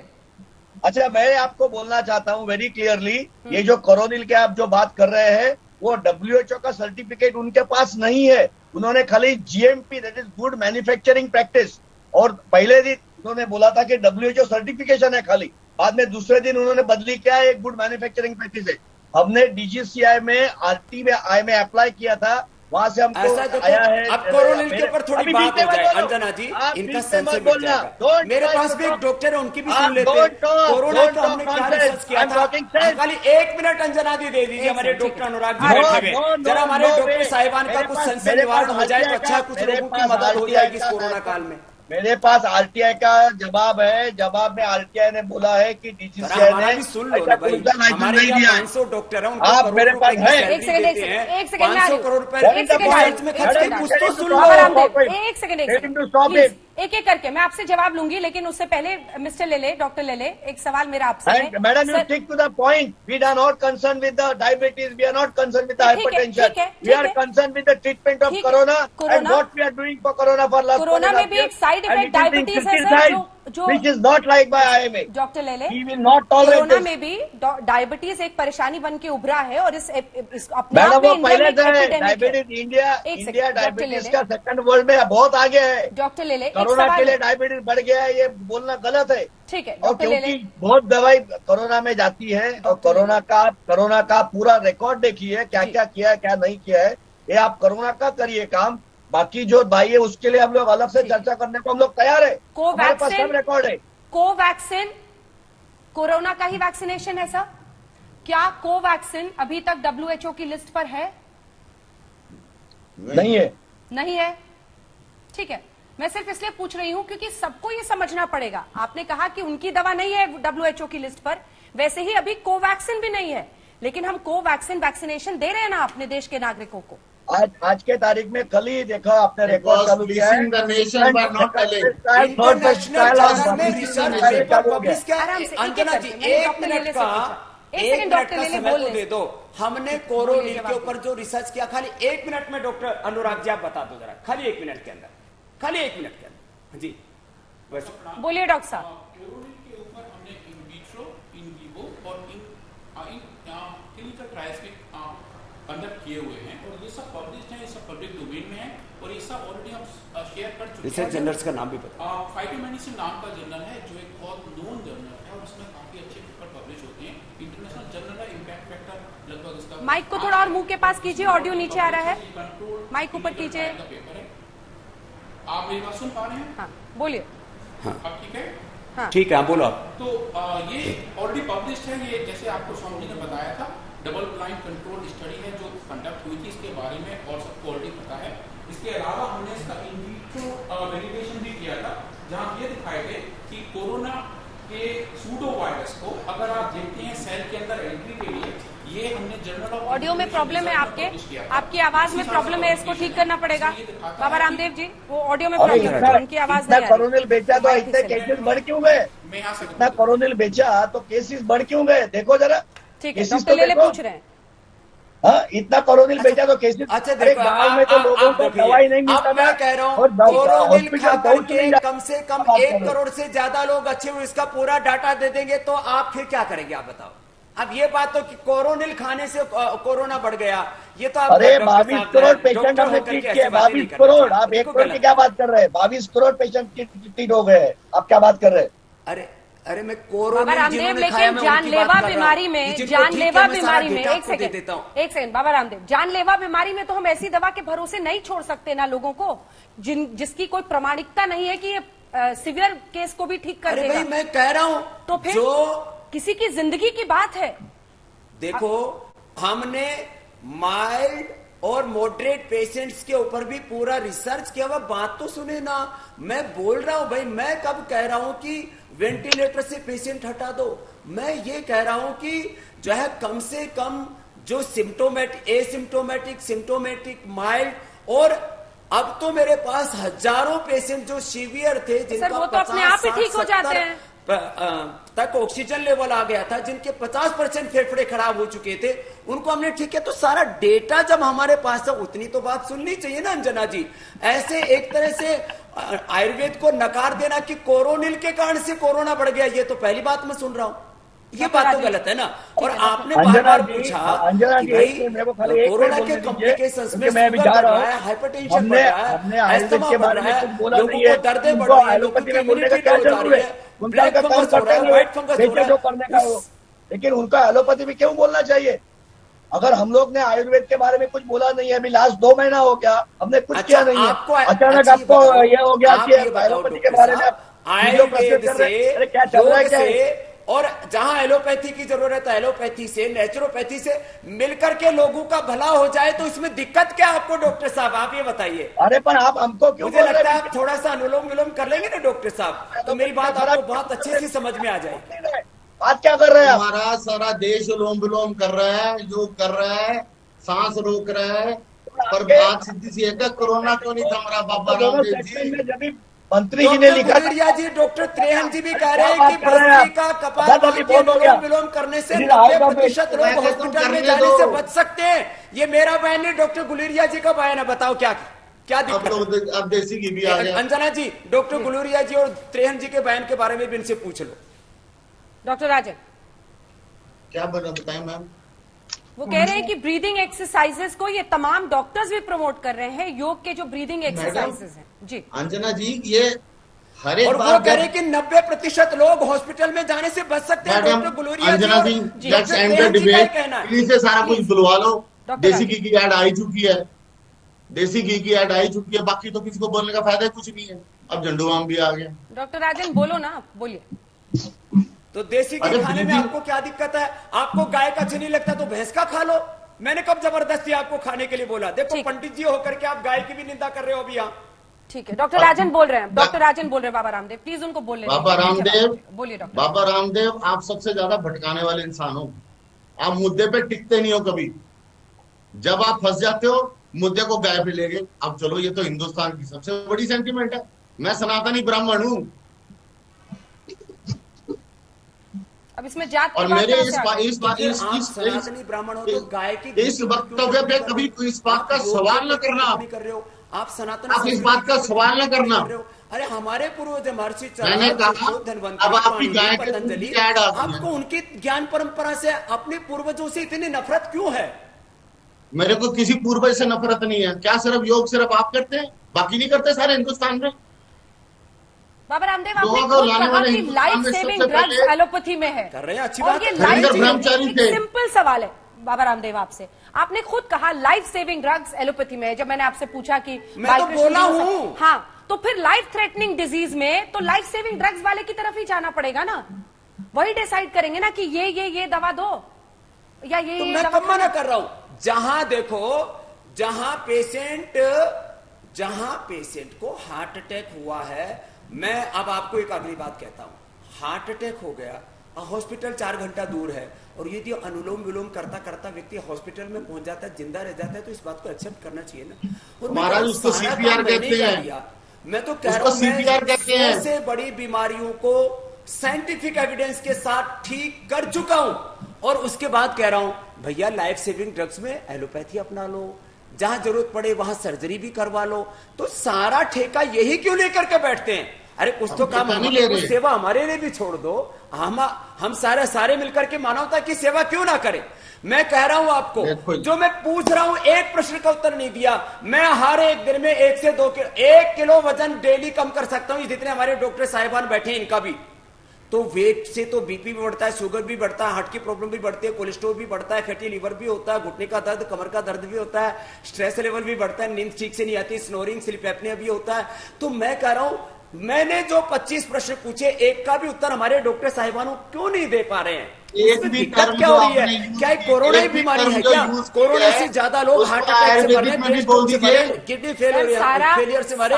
[SPEAKER 7] अच्छा, मैं आपको बोलना चाहता हूं वेरी क्लियरली, ये जो कोरोनिल के आप जो बात कर रहे हैं, वो WHO का सर्टिफिकेट उनके पास नहीं है। उन्होंने खाली GMP, that is good manufacturing practice, और पहले दिन उन्होंने बोला था कि WHO सर्टिफिकेशन है खाली, बाद में दूसरे दिन उन्होंने बदली किया है, एक गुड मैन्युफैक्चरिंग प्रैक्टिस है। हमने DGCI में RTI में अप्लाई किया था, वहां से हमको
[SPEAKER 5] ऐसा देखो,
[SPEAKER 7] आया है।
[SPEAKER 5] अब कोरोनिल के ऊपर थोड़ी
[SPEAKER 7] अभी
[SPEAKER 5] बात
[SPEAKER 7] बीच में
[SPEAKER 5] हो जाए,
[SPEAKER 7] मत बोलो।
[SPEAKER 5] अंजना जी,
[SPEAKER 7] आप
[SPEAKER 5] इनका
[SPEAKER 7] बीच में
[SPEAKER 5] संशय
[SPEAKER 7] मत
[SPEAKER 5] मिट
[SPEAKER 7] बोलना।
[SPEAKER 5] जाएगा।
[SPEAKER 7] Don't
[SPEAKER 5] मेरे
[SPEAKER 7] try
[SPEAKER 5] पास
[SPEAKER 7] to
[SPEAKER 5] भी एक
[SPEAKER 7] talk.
[SPEAKER 5] डॉक्टर है, उनकी भी
[SPEAKER 7] आप
[SPEAKER 5] सुन लेते
[SPEAKER 7] don't
[SPEAKER 5] हैं।
[SPEAKER 7] talk,
[SPEAKER 5] कोरोना
[SPEAKER 7] don't
[SPEAKER 5] का हमने
[SPEAKER 7] talk
[SPEAKER 5] क्या
[SPEAKER 7] nonsense.
[SPEAKER 5] रिसर्च किया
[SPEAKER 7] I'm
[SPEAKER 5] था?
[SPEAKER 7] talking sense.
[SPEAKER 5] हम खाली 1 मिनट अंजना दी दे दीजिए, हमारे डॉक्टर अनुराग जी
[SPEAKER 7] No,
[SPEAKER 5] बैठे
[SPEAKER 7] no,
[SPEAKER 5] हुए,
[SPEAKER 7] no,
[SPEAKER 5] जरा हमारे
[SPEAKER 7] no
[SPEAKER 5] डॉक्टर
[SPEAKER 7] way.
[SPEAKER 5] साहिबान का
[SPEAKER 7] मेरे
[SPEAKER 5] कुछ
[SPEAKER 7] पास-
[SPEAKER 5] संशय
[SPEAKER 7] मेरे
[SPEAKER 5] निवारण
[SPEAKER 7] पास
[SPEAKER 5] हो जाए तो
[SPEAKER 7] RTI
[SPEAKER 5] अच्छा, कुछ
[SPEAKER 7] मेरे
[SPEAKER 5] लोगों की
[SPEAKER 7] पास
[SPEAKER 5] मदद हो
[SPEAKER 7] RTI
[SPEAKER 5] जाएगी इस
[SPEAKER 7] का
[SPEAKER 5] कोरोना काल में।
[SPEAKER 7] मेरे पास RTI का जवाब है। जवाब में RTI ने बोला है कि DGCI
[SPEAKER 5] हमारा
[SPEAKER 7] ने
[SPEAKER 5] भी सुन लो
[SPEAKER 7] ऐसा
[SPEAKER 5] ना भाई,
[SPEAKER 7] कोई लाइसेंस
[SPEAKER 5] हमारे
[SPEAKER 7] नहीं
[SPEAKER 5] यहाँ
[SPEAKER 7] दिया है।
[SPEAKER 5] 500 डॉक्टर है, उनको
[SPEAKER 7] आप
[SPEAKER 5] करोड़ों
[SPEAKER 7] मेरे
[SPEAKER 5] रुपए
[SPEAKER 7] पास
[SPEAKER 5] की
[SPEAKER 7] है।
[SPEAKER 5] सैलरी
[SPEAKER 1] एक सेकंड,
[SPEAKER 5] देते हैं।
[SPEAKER 1] एक सेकंड,
[SPEAKER 5] 500
[SPEAKER 1] आर्यू।
[SPEAKER 5] करोड़ रुपए
[SPEAKER 1] एक सेकंड,
[SPEAKER 5] हेल्थ में खर्च
[SPEAKER 1] एक
[SPEAKER 5] के
[SPEAKER 1] सेकंड,
[SPEAKER 5] कुछ तो सुन
[SPEAKER 1] बाबा
[SPEAKER 5] लो।
[SPEAKER 1] रामदेव, एक second,
[SPEAKER 7] Let him to stop
[SPEAKER 1] please,
[SPEAKER 7] it.
[SPEAKER 1] एक एक करके मैं आपसे जवाब लूंगी, लेकिन उससे पहले मिस्टर ले ले, डॉक्टर ले ले, एक सवाल मेरा आपसे है।
[SPEAKER 7] Madam, you
[SPEAKER 1] sir-
[SPEAKER 7] stick to the point. We are not concerned with the diabetes. We are not concerned with the
[SPEAKER 1] ठीक है,
[SPEAKER 7] hypertension.
[SPEAKER 1] ठीक है,
[SPEAKER 7] We are
[SPEAKER 1] ठीक है।
[SPEAKER 7] concerned with the treatment of
[SPEAKER 1] ठीक है,
[SPEAKER 7] corona and
[SPEAKER 1] corona-
[SPEAKER 7] what we are doing for corona for last
[SPEAKER 1] corona
[SPEAKER 7] 1.5
[SPEAKER 1] में भी एक
[SPEAKER 7] years.
[SPEAKER 1] Side
[SPEAKER 7] And
[SPEAKER 1] effect
[SPEAKER 7] it is being
[SPEAKER 1] diabetes है सर,
[SPEAKER 7] criticized.
[SPEAKER 1] जो जो
[SPEAKER 7] which is not like by IMA.
[SPEAKER 1] Doctor लेले,
[SPEAKER 7] He will not tolerate
[SPEAKER 1] corona
[SPEAKER 7] this.
[SPEAKER 1] में भी diabetes एक परेशानी बन के उभरा है और इस अपने
[SPEAKER 7] मैडम
[SPEAKER 1] आप में
[SPEAKER 7] वो
[SPEAKER 1] इंडिया में
[SPEAKER 7] पहले
[SPEAKER 1] एक
[SPEAKER 7] से है,
[SPEAKER 1] epidemic है।
[SPEAKER 7] डायबिटीज इंडिया
[SPEAKER 1] एक
[SPEAKER 7] इंडिया
[SPEAKER 1] सेकंड, डॉक्टर
[SPEAKER 7] डायबिटीज
[SPEAKER 1] लेले।
[SPEAKER 7] का सेकंड वर्ल्ड में बहुत आगे है।
[SPEAKER 1] डॉक्टर लेले, एक
[SPEAKER 7] कोरोना
[SPEAKER 1] सवाल
[SPEAKER 7] के लिए
[SPEAKER 1] है।
[SPEAKER 7] डायबिटीज बढ़ गया है, ये बोलना गलत है।
[SPEAKER 1] ठीक है
[SPEAKER 7] और
[SPEAKER 1] डॉक्टर
[SPEAKER 7] क्योंकि
[SPEAKER 1] लेले,
[SPEAKER 7] बहुत दवाई कोरोना में जाती है और कोरोना का पूरा रिकॉर्ड देखिए, क्या
[SPEAKER 1] जी।
[SPEAKER 7] क्या किया है, क्या नहीं किया है। ये आप कोरोना का करिए काम, बाकी जो दवाई है उसके लिए हम लोग अलग से चर्चा करने को हम लोग तैयार है। हमारे पास सब रिकॉर्ड है।
[SPEAKER 1] कोवैक्सीन कोरोना का ही वैक्सीनेशन है सर? क्या कोवैक्सीन अभी तक WHO की लिस्ट पर है?
[SPEAKER 7] नहीं है।
[SPEAKER 1] नहीं है। ठीक है, मैं सिर्फ इसलिए पूछ रही हूं क्योंकि सबको ये समझना पड़ेगा। आपने कहा कि उनकी दवा नहीं है WHO की लिस्ट पर, वैसे ही अभी कोवैक्सीन भी नहीं है, लेकिन हम कोवैक्सीन वैक्सीनेशन दे रहे हैं ना अपने देश के नागरिकों को।
[SPEAKER 7] आज के तारीख में कल ही देखा आपने रिकॉर्ड चालू किया है।
[SPEAKER 6] the nation by not telling.
[SPEAKER 5] International journal में रिसर्च पेपर पब्लिश किया।
[SPEAKER 1] आराम से,
[SPEAKER 5] अंजना जी,
[SPEAKER 1] मैंने
[SPEAKER 5] एक
[SPEAKER 1] डॉक्टर
[SPEAKER 5] मिनट
[SPEAKER 1] लेले से
[SPEAKER 5] का
[SPEAKER 1] पूछा। एक
[SPEAKER 5] एक
[SPEAKER 1] सेकंड
[SPEAKER 5] मिनट
[SPEAKER 1] डॉक्टर
[SPEAKER 5] का
[SPEAKER 1] लेले
[SPEAKER 5] समय
[SPEAKER 1] बोल
[SPEAKER 5] तो
[SPEAKER 1] ले।
[SPEAKER 5] दे दो। हमने कोरोनिल के ऊपर जो रिसर्च किया, खाली 1 मिनट में डॉक्टर अनुराग जी आप बता दो जरा, खाली 1 मिनट के अंदर, खाली 1 मिनट के अंदर। जी वैसे
[SPEAKER 1] बोलिए डॉक्टर साहब।
[SPEAKER 8] कोरोनिल के ऊपर हमने इन विट्रो, इन विवो और इन क्लिनिकल ट्रायल्स के कंडक्ट किए हुए हैं और ये सब पब्लिश है, ये सब पब्लिक डोमेन में है और ये सब ऑलरेडी हम शेयर कर चुके हैं।
[SPEAKER 5] रिसर्च जर्नल्स का नाम भी बता।
[SPEAKER 8] फाइटोमेडिसिन नाम का जर्नल है जो एक बहुत नोन जर्नल है और इसमें काफी अच्छे पेपर पब्लिश होते हैं। इंटरनेशनल जर्नल है, इम्पैक्ट फैक्टर लगभग इसका।
[SPEAKER 1] माइक को थोड़ा और मुंह के पास कीजिए, ऑडियो नीचे आ रहा है, माइक ऊपर कीजिए।
[SPEAKER 8] पेपर है। आप मेरी बात सुन पा रहे हैं?
[SPEAKER 1] हाँ बोलिए।
[SPEAKER 8] अब ठीक है?
[SPEAKER 1] हाँ
[SPEAKER 5] ठीक है, आप बोलो आप।
[SPEAKER 8] तो ये ऑलरेडी पब्लिश्ड है। ये जैसे आपको स्वामी ने बताया था, डबल ब्लाइंड कंट्रोल स्टडी है जो कंडक्ट हुई थी इसके बारे में और सबको ऑलरेडी पता है। इसके अलावा हमने इसका इन विट्रो वेरिफिकेशन भी किया था, जहां ये दिखाए थे कि कोरोना के सूडो वायरस को अगर आप देखते हैं सेल के अंदर एंट्री के लिए, ये हमने जर्नल ऑफ
[SPEAKER 1] ऑडियो में प्रॉब्लम है आपकी आवाज में प्रॉब्लम है, इसको ठीक करना पड़ेगा। बाबा रामदेव जी, वो ऑडियो में प्रॉब्लम है, उनकी आवाज नहीं आ रही।
[SPEAKER 7] कोरोनिल बेचा तो इतने केसेस बढ़ क्यों गए?
[SPEAKER 8] मैं यहाँ से
[SPEAKER 7] इतना कोरोनिल बेचा तो केसेस बढ़ क्यों गए? देखो जरा।
[SPEAKER 1] ठीक है,
[SPEAKER 7] केसेस
[SPEAKER 1] डॉक्टर
[SPEAKER 7] तो
[SPEAKER 1] लेले
[SPEAKER 7] देखो।
[SPEAKER 1] पूछ रहे हैं।
[SPEAKER 7] हाँ, इतना कोरोनिल बेचा तो केसेस।
[SPEAKER 5] अच्छा
[SPEAKER 7] अरे
[SPEAKER 5] देखो,
[SPEAKER 7] गाँव में तो लोगों को दवाई नहीं मिलता।
[SPEAKER 5] अब मैं कह रहा हूँ
[SPEAKER 7] और
[SPEAKER 5] कोरोनिल
[SPEAKER 7] हॉस्पिटल
[SPEAKER 5] खा
[SPEAKER 7] पहुंच
[SPEAKER 5] करके
[SPEAKER 7] नहीं
[SPEAKER 5] कम से कम
[SPEAKER 7] बात
[SPEAKER 5] 1
[SPEAKER 7] करो।
[SPEAKER 5] करोड़ से ज्यादा लोग अच्छे हुए, इसका पूरा डाटा दे देंगे तो आप फिर क्या करेंगे? आप बताओ। अब ये बात तो कि कोरोनिल खाने से कोरोना बढ़ गया, ये तो आप
[SPEAKER 7] अरे
[SPEAKER 5] डॉक्टर
[SPEAKER 7] 22
[SPEAKER 5] साहब,
[SPEAKER 7] करोड़ पेशेंट
[SPEAKER 5] डॉक्टर
[SPEAKER 7] हमने
[SPEAKER 5] होकर
[SPEAKER 7] ट्रीट
[SPEAKER 5] के
[SPEAKER 7] किए।
[SPEAKER 5] ऐसी बातें नहीं
[SPEAKER 7] 22
[SPEAKER 5] करना
[SPEAKER 7] करोड़।
[SPEAKER 5] चाहिए।
[SPEAKER 7] आप 1
[SPEAKER 5] बिल्कुल
[SPEAKER 7] करोड़ की
[SPEAKER 5] गलत।
[SPEAKER 7] क्या बात कर रहे हैं? 22 करोड़ पेशेंट ट्रीट हो गए हैं। आप क्या बात कर रहे हैं?
[SPEAKER 5] अरे मैं
[SPEAKER 1] बाबा
[SPEAKER 5] कोरोनिल
[SPEAKER 1] रामदेव,
[SPEAKER 5] जिन्होंने खाया,
[SPEAKER 1] लेकिन
[SPEAKER 5] मैं
[SPEAKER 1] जानलेवा
[SPEAKER 5] उनकी बात कर रहा हूं।
[SPEAKER 1] बीमारी में,
[SPEAKER 5] जिनको ठीक
[SPEAKER 1] जानलेवा
[SPEAKER 5] है, मैं सारा
[SPEAKER 1] बीमारी में,
[SPEAKER 5] डेटा
[SPEAKER 1] एक
[SPEAKER 5] आपको दे देता हूं।
[SPEAKER 1] सेकंड बाबा रामदेव, जानलेवा बीमारी में तो हम ऐसी दवा के भरोसे नहीं छोड़ सकते ना लोगों को, जिसकी कोई प्रमाणिकता नहीं है कि ये सिवियर केस को भी ठीक कर
[SPEAKER 5] अरे
[SPEAKER 1] देगा।
[SPEAKER 5] भाई मैं कह रहा हूं,
[SPEAKER 1] तो फिर
[SPEAKER 5] जो
[SPEAKER 1] किसी की जिंदगी की बात है।
[SPEAKER 5] देखो, हमने माइल्ड और मॉडरेट पेशेंट्स के ऊपर भी पूरा रिसर्च किया हुआ। बात तो सुने ना, मैं बोल रहा हूं भाई, मैं कब कह रहा हूं कि वेंटिलेटर से पेशेंट हटा दो? मैं ये कह रहा हूं कि जो है कम से कम जो सिम्टोमेटिक, एसिम्टोमेटिक, सिम्टोमेटिक, माइल्ड, और अब तो मेरे पास हजारों पेशेंट जो सीवियर थे, जिनका
[SPEAKER 1] वो तो अपने आप ही ठीक हो जाते हैं
[SPEAKER 5] तक ऑक्सीजन लेवल आ गया था, जिनके 50% फेफड़े खराब हो चुके थे, उनको हमने ठीक है। तो सारा डेटा जब हमारे पास है, उतनी तो बात सुननी चाहिए ना अंजना जी। ऐसे एक तरह से आयुर्वेद को नकार देना कि कोरोनिल के कारण से कोरोना बढ़ गया, ये तो पहली बात मैं सुन रहा हूं। ये बात तो गलत है ना। और आपने बार बार पूछा कि भाई कोरोना के कॉम्प्लिकेशंस में
[SPEAKER 7] मैं भी जा रहा हूं,
[SPEAKER 5] हाइपरटेंशन बढ़ रहा है, अस्थमा बढ़ रहा है, लोगों को दर्दें बढ़ रही है, लोगों की इम्यूनिटी लो जा रही है, ब्लैक फंगस हो रहा है, व्हाइट फंगस हो रहा है।
[SPEAKER 7] लेकिन उनका एलोपैथी भी क्यों बोलना चाहिए? अगर हम लोग ने आयुर्वेद के बारे में कुछ बोला नहीं है, अभी लास्ट 2 महीना हो गया, हमने कुछ किया नहीं है, अचानक आपको ये हो गया कि एलोपैथी के बारे में
[SPEAKER 5] आयुर्वेद से,
[SPEAKER 7] क्या चल रहा है क्या?
[SPEAKER 5] और जहां एलोपैथी की जरूरत है, एलोपैथी से, नेचुरोपैथी से मिलकर के लोगों का भला हो जाए, तो इसमें दिक्कत क्या आपको डॉक्टर साहब? आप ये बताइए।
[SPEAKER 7] अरे पर आप हमको क्यों?
[SPEAKER 5] मुझे लगता है आप थोड़ा सा अनुलोम विलोम कर लेंगे ना डॉक्टर साहब, तो मेरी बात आपको बहुत अच्छे से समझ में आ जाएगी।
[SPEAKER 7] बात क्या कर रहे हैं?
[SPEAKER 6] हमारा सारा देश उलोम विलोम कर रहा है, योग कर रहा है, सांस रोक रहा है, पर बात सीधी सी है, कोरोना क्यों नहीं थम रहा? बाबा रामदेव जी,
[SPEAKER 7] मंत्री जी ने लिखा,
[SPEAKER 5] डॉक्टर त्रेहन जी भी कह रहे हैं कि भस्त्रिका, कपालभाति, अनुलोम विलोम करने से 90% लोग हॉस्पिटल में जाने से बच सकते हैं। ये मेरा बयान नहीं, डॉक्टर गुलेरिया जी का बयान है। बताओ क्या? क्या
[SPEAKER 6] अब
[SPEAKER 5] दिक्कत है?
[SPEAKER 6] तो अब देसी घी भी आ गया।
[SPEAKER 5] अंजना जी, डॉक्टर गुलूरिया जी और त्रेहन जी के बयान के बारे में भी इनसे पूछ लो।
[SPEAKER 1] डॉक्टर राजन,
[SPEAKER 6] क्या बताएं मैम?
[SPEAKER 1] वो कह रहे हैं कि ब्रीदिंग एक्सरसाइजेस को ये तमाम डॉक्टर्स भी प्रमोट कर रहे हैं, योग के जो ब्रीदिंग एक्सरसाइजेस हैं। जी
[SPEAKER 6] अंजना जी, ये हर एक
[SPEAKER 5] और वो
[SPEAKER 6] बार
[SPEAKER 5] कह रहे हैं कि 90% लोग हॉस्पिटल में जाने से बच सकते हैं।
[SPEAKER 6] मैडम
[SPEAKER 5] डॉक्टर गुलूरिया
[SPEAKER 6] अंजना
[SPEAKER 5] और
[SPEAKER 6] ji,
[SPEAKER 5] doctor
[SPEAKER 6] let's and the
[SPEAKER 5] Trehan ji का
[SPEAKER 6] डिबेट।
[SPEAKER 5] कहना है।
[SPEAKER 6] प्लीज से सारा कुछ बुलवा लो।
[SPEAKER 1] डॉक्टर
[SPEAKER 6] देसी घी की ऐड आई चुकी है, देसी घी की ऐड आई चुकी है, बाकी तो किसी को बोलने का फायदा कुछ नहीं है। अब झंडूबाम भी आ गया।
[SPEAKER 1] डॉक्टर राजन बोलो ना, बोलिए।
[SPEAKER 5] तो देसी घी
[SPEAKER 6] अरे
[SPEAKER 5] खाने में
[SPEAKER 6] ब्रीदिंग-
[SPEAKER 5] आपको क्या दिक्कत है? आपको गाय का अच्छा नहीं लगता तो भैंस का खा लो। मैंने कब जबरदस्ती आपको खाने के लिए बोला? देखो
[SPEAKER 1] ठीक।
[SPEAKER 5] पंडित जी होकर के आप गाय की भी निंदा कर रहे हो अभी यहाँ।
[SPEAKER 1] ठीक है, डॉक्टर राजन बोल रहे हैं, डॉक्टर राजन बोल रहे हैं। बाबा रामदेव प्लीज उनको बोलने दें।
[SPEAKER 6] बाबा रामदेव,
[SPEAKER 1] बोलिए डॉक्टर।
[SPEAKER 6] बाबा रामदेव, आप सबसे ज्यादा भटकाने वाले इंसान हो। आप मुद्दे पे टिकते नहीं हो कभी। जब आप फंस जाते हो मुद्दे को गाय पे ले गए। अब चलो, ये तो हिंदुस्तान की सबसे बड़ी सेंटिमेंट है। मैं सनातनी ब्राह्मण हूं
[SPEAKER 1] अब इसमें जात की
[SPEAKER 6] और
[SPEAKER 1] बात
[SPEAKER 6] मेरे
[SPEAKER 1] कहाँ से आ गई?
[SPEAKER 5] आप सनातनी ब्राह्मण हो तो गाय की
[SPEAKER 6] इस वक्तव्य पे कभी इस बात का सवाल न करना।
[SPEAKER 5] नहीं कर रहे हो आप सनातन
[SPEAKER 6] आप इस बात का सवाल न करना।
[SPEAKER 5] अरे हमारे पूर्वज महर्षि
[SPEAKER 6] मैंने कहा, अब आपकी गाय के
[SPEAKER 5] पतंजलि,
[SPEAKER 6] दूध की ऐड आती है।
[SPEAKER 5] आपको उनकी ज्ञान परंपरा से अपने पूर्वजों से इतनी नफरत क्यों है?
[SPEAKER 6] मेरे को किसी पूर्वज से नफरत नहीं है। क्या सिर्फ योग सिर्फ आप करते हैं, बाकी नहीं करते सारे हिंदुस्तान में?
[SPEAKER 1] बाबा रामदेव आपने
[SPEAKER 6] लोगों को
[SPEAKER 1] खुद
[SPEAKER 6] लाने
[SPEAKER 1] कहा
[SPEAKER 6] वाले
[SPEAKER 1] कि
[SPEAKER 6] हिंदुस्तान
[SPEAKER 1] लाइफ
[SPEAKER 6] में
[SPEAKER 1] सेविंग
[SPEAKER 6] सबसे
[SPEAKER 1] ड्रग्स
[SPEAKER 6] पहले
[SPEAKER 1] एलोपैथी में है।
[SPEAKER 5] कर रहे हैं, अच्छी
[SPEAKER 1] और
[SPEAKER 5] बात
[SPEAKER 1] ये
[SPEAKER 5] है।
[SPEAKER 1] लाइफ
[SPEAKER 6] हरिंदर
[SPEAKER 1] सेविंग
[SPEAKER 6] ब्रह्मचारी
[SPEAKER 1] एक
[SPEAKER 6] थे।
[SPEAKER 1] सिंपल सवाल है बाबा रामदेव आपसे। आपने खुद कहा लाइफ सेविंग ड्रग्स एलोपैथी में है। जब मैंने आपसे पूछा कि
[SPEAKER 5] मैं तो
[SPEAKER 1] बालकृष्ण
[SPEAKER 5] बोला
[SPEAKER 1] जी हो सकते-
[SPEAKER 5] हूं।
[SPEAKER 1] हाँ, तो फिर लाइफ थ्रेटनिंग डिजीज में तो लाइफ सेविंग ड्रग्स वाले की तरफ ही जाना पड़ेगा ना। वही डिसाइड करेंगे ना कि ये दवा दो या
[SPEAKER 5] तो
[SPEAKER 1] ये
[SPEAKER 5] मैं
[SPEAKER 1] दवा
[SPEAKER 5] कब मना कर रहा हूं? जहां देखो, जहां पेशेंट को हार्ट अटैक हुआ है, मैं अब आपको एक अगली बात कहता हूं। हार्ट अटैक हो गया, हॉस्पिटल 4 घंटा दूर है, और यदि अनुलोम विलोम करता करता व्यक्ति हॉस्पिटल में पहुंच जाता है, जिंदा रह जाता है, तो इस बात को एक्सेप्ट करना चाहिए ना। और मैं
[SPEAKER 6] महाराज,
[SPEAKER 5] कह
[SPEAKER 6] उसको
[SPEAKER 5] सारा
[SPEAKER 6] CPR
[SPEAKER 5] काम मैंने
[SPEAKER 6] कहते
[SPEAKER 5] कर
[SPEAKER 6] हैं।
[SPEAKER 5] दिया। मैं तो कह
[SPEAKER 6] उसको
[SPEAKER 5] रहा हूं,
[SPEAKER 6] CPR कहते हैं।
[SPEAKER 5] सबसे बड़ी बीमारियों को साइंटिफिक एविडेंस के साथ ठीक कर चुका हूं, और उसके बाद कह रहा हूं भैया लाइफ सेविंग ड्रग्स में एलोपैथी अपना लो, जहां जरूरत पड़े वहां सर्जरी भी करवा लो। तो सारा ठेका यही क्यों लेकर के बैठते हैं? अरे कुछ तो काम
[SPEAKER 6] नहीं ले रहे।
[SPEAKER 5] सेवा हमारे लिए भी छोड़ दो। हम सारे मिलकर के मानवता की सेवा क्यों ना करें? मैं कह रहा हूं आपको, जो मैं पूछ रहा हूं, एक प्रश्न का उत्तर नहीं दिया। मैं हर एक दिन में 1 से 2 किलो 1 किलो वजन डेली कम कर सकता हूं, जितने हमारे डॉक्टर साहिबान बैठे हैं इनका भी। तो वेट से तो बीपी भी बढ़ता है, शुगर भी बढ़ता है, हार्ट की प्रॉब्लम भी बढ़ती है, कोलेस्ट्रॉल भी बढ़ता है, फैटी लिवर भी होता है, घुटने का दर्द, कमर का दर्द भी होता है, स्ट्रेस लेवल भी बढ़ता है, नींद ठीक से नहीं आती, स्नोरिंग, स्लीप एपनिया भी होता है। तो मैं कह रहा हूं, मैंने जो 25 प्रश्न पूछे, एक का भी उत्तर हमारे डॉक्टर साहिबानों क्यों नहीं दे पा रहे हैं?
[SPEAKER 6] एक भी
[SPEAKER 5] दिक्कत
[SPEAKER 6] टर्म
[SPEAKER 5] क्या
[SPEAKER 6] जो
[SPEAKER 5] हो रही
[SPEAKER 6] आपने
[SPEAKER 5] है?
[SPEAKER 6] यूज
[SPEAKER 5] क्या एक
[SPEAKER 6] की,
[SPEAKER 5] कोरोना ही
[SPEAKER 6] एक भी
[SPEAKER 5] बीमारी
[SPEAKER 6] टर्म
[SPEAKER 5] है
[SPEAKER 6] जो
[SPEAKER 5] क्या?
[SPEAKER 6] यूज की
[SPEAKER 5] कोरोना
[SPEAKER 6] है,
[SPEAKER 5] से ज्यादा लोग
[SPEAKER 6] उसको
[SPEAKER 5] हार्ट अटैक से मरे,
[SPEAKER 6] आयुर्वेदिक में भी बोल दीजिए।
[SPEAKER 5] किडनी
[SPEAKER 1] सारा-
[SPEAKER 5] फेलियर से मरे,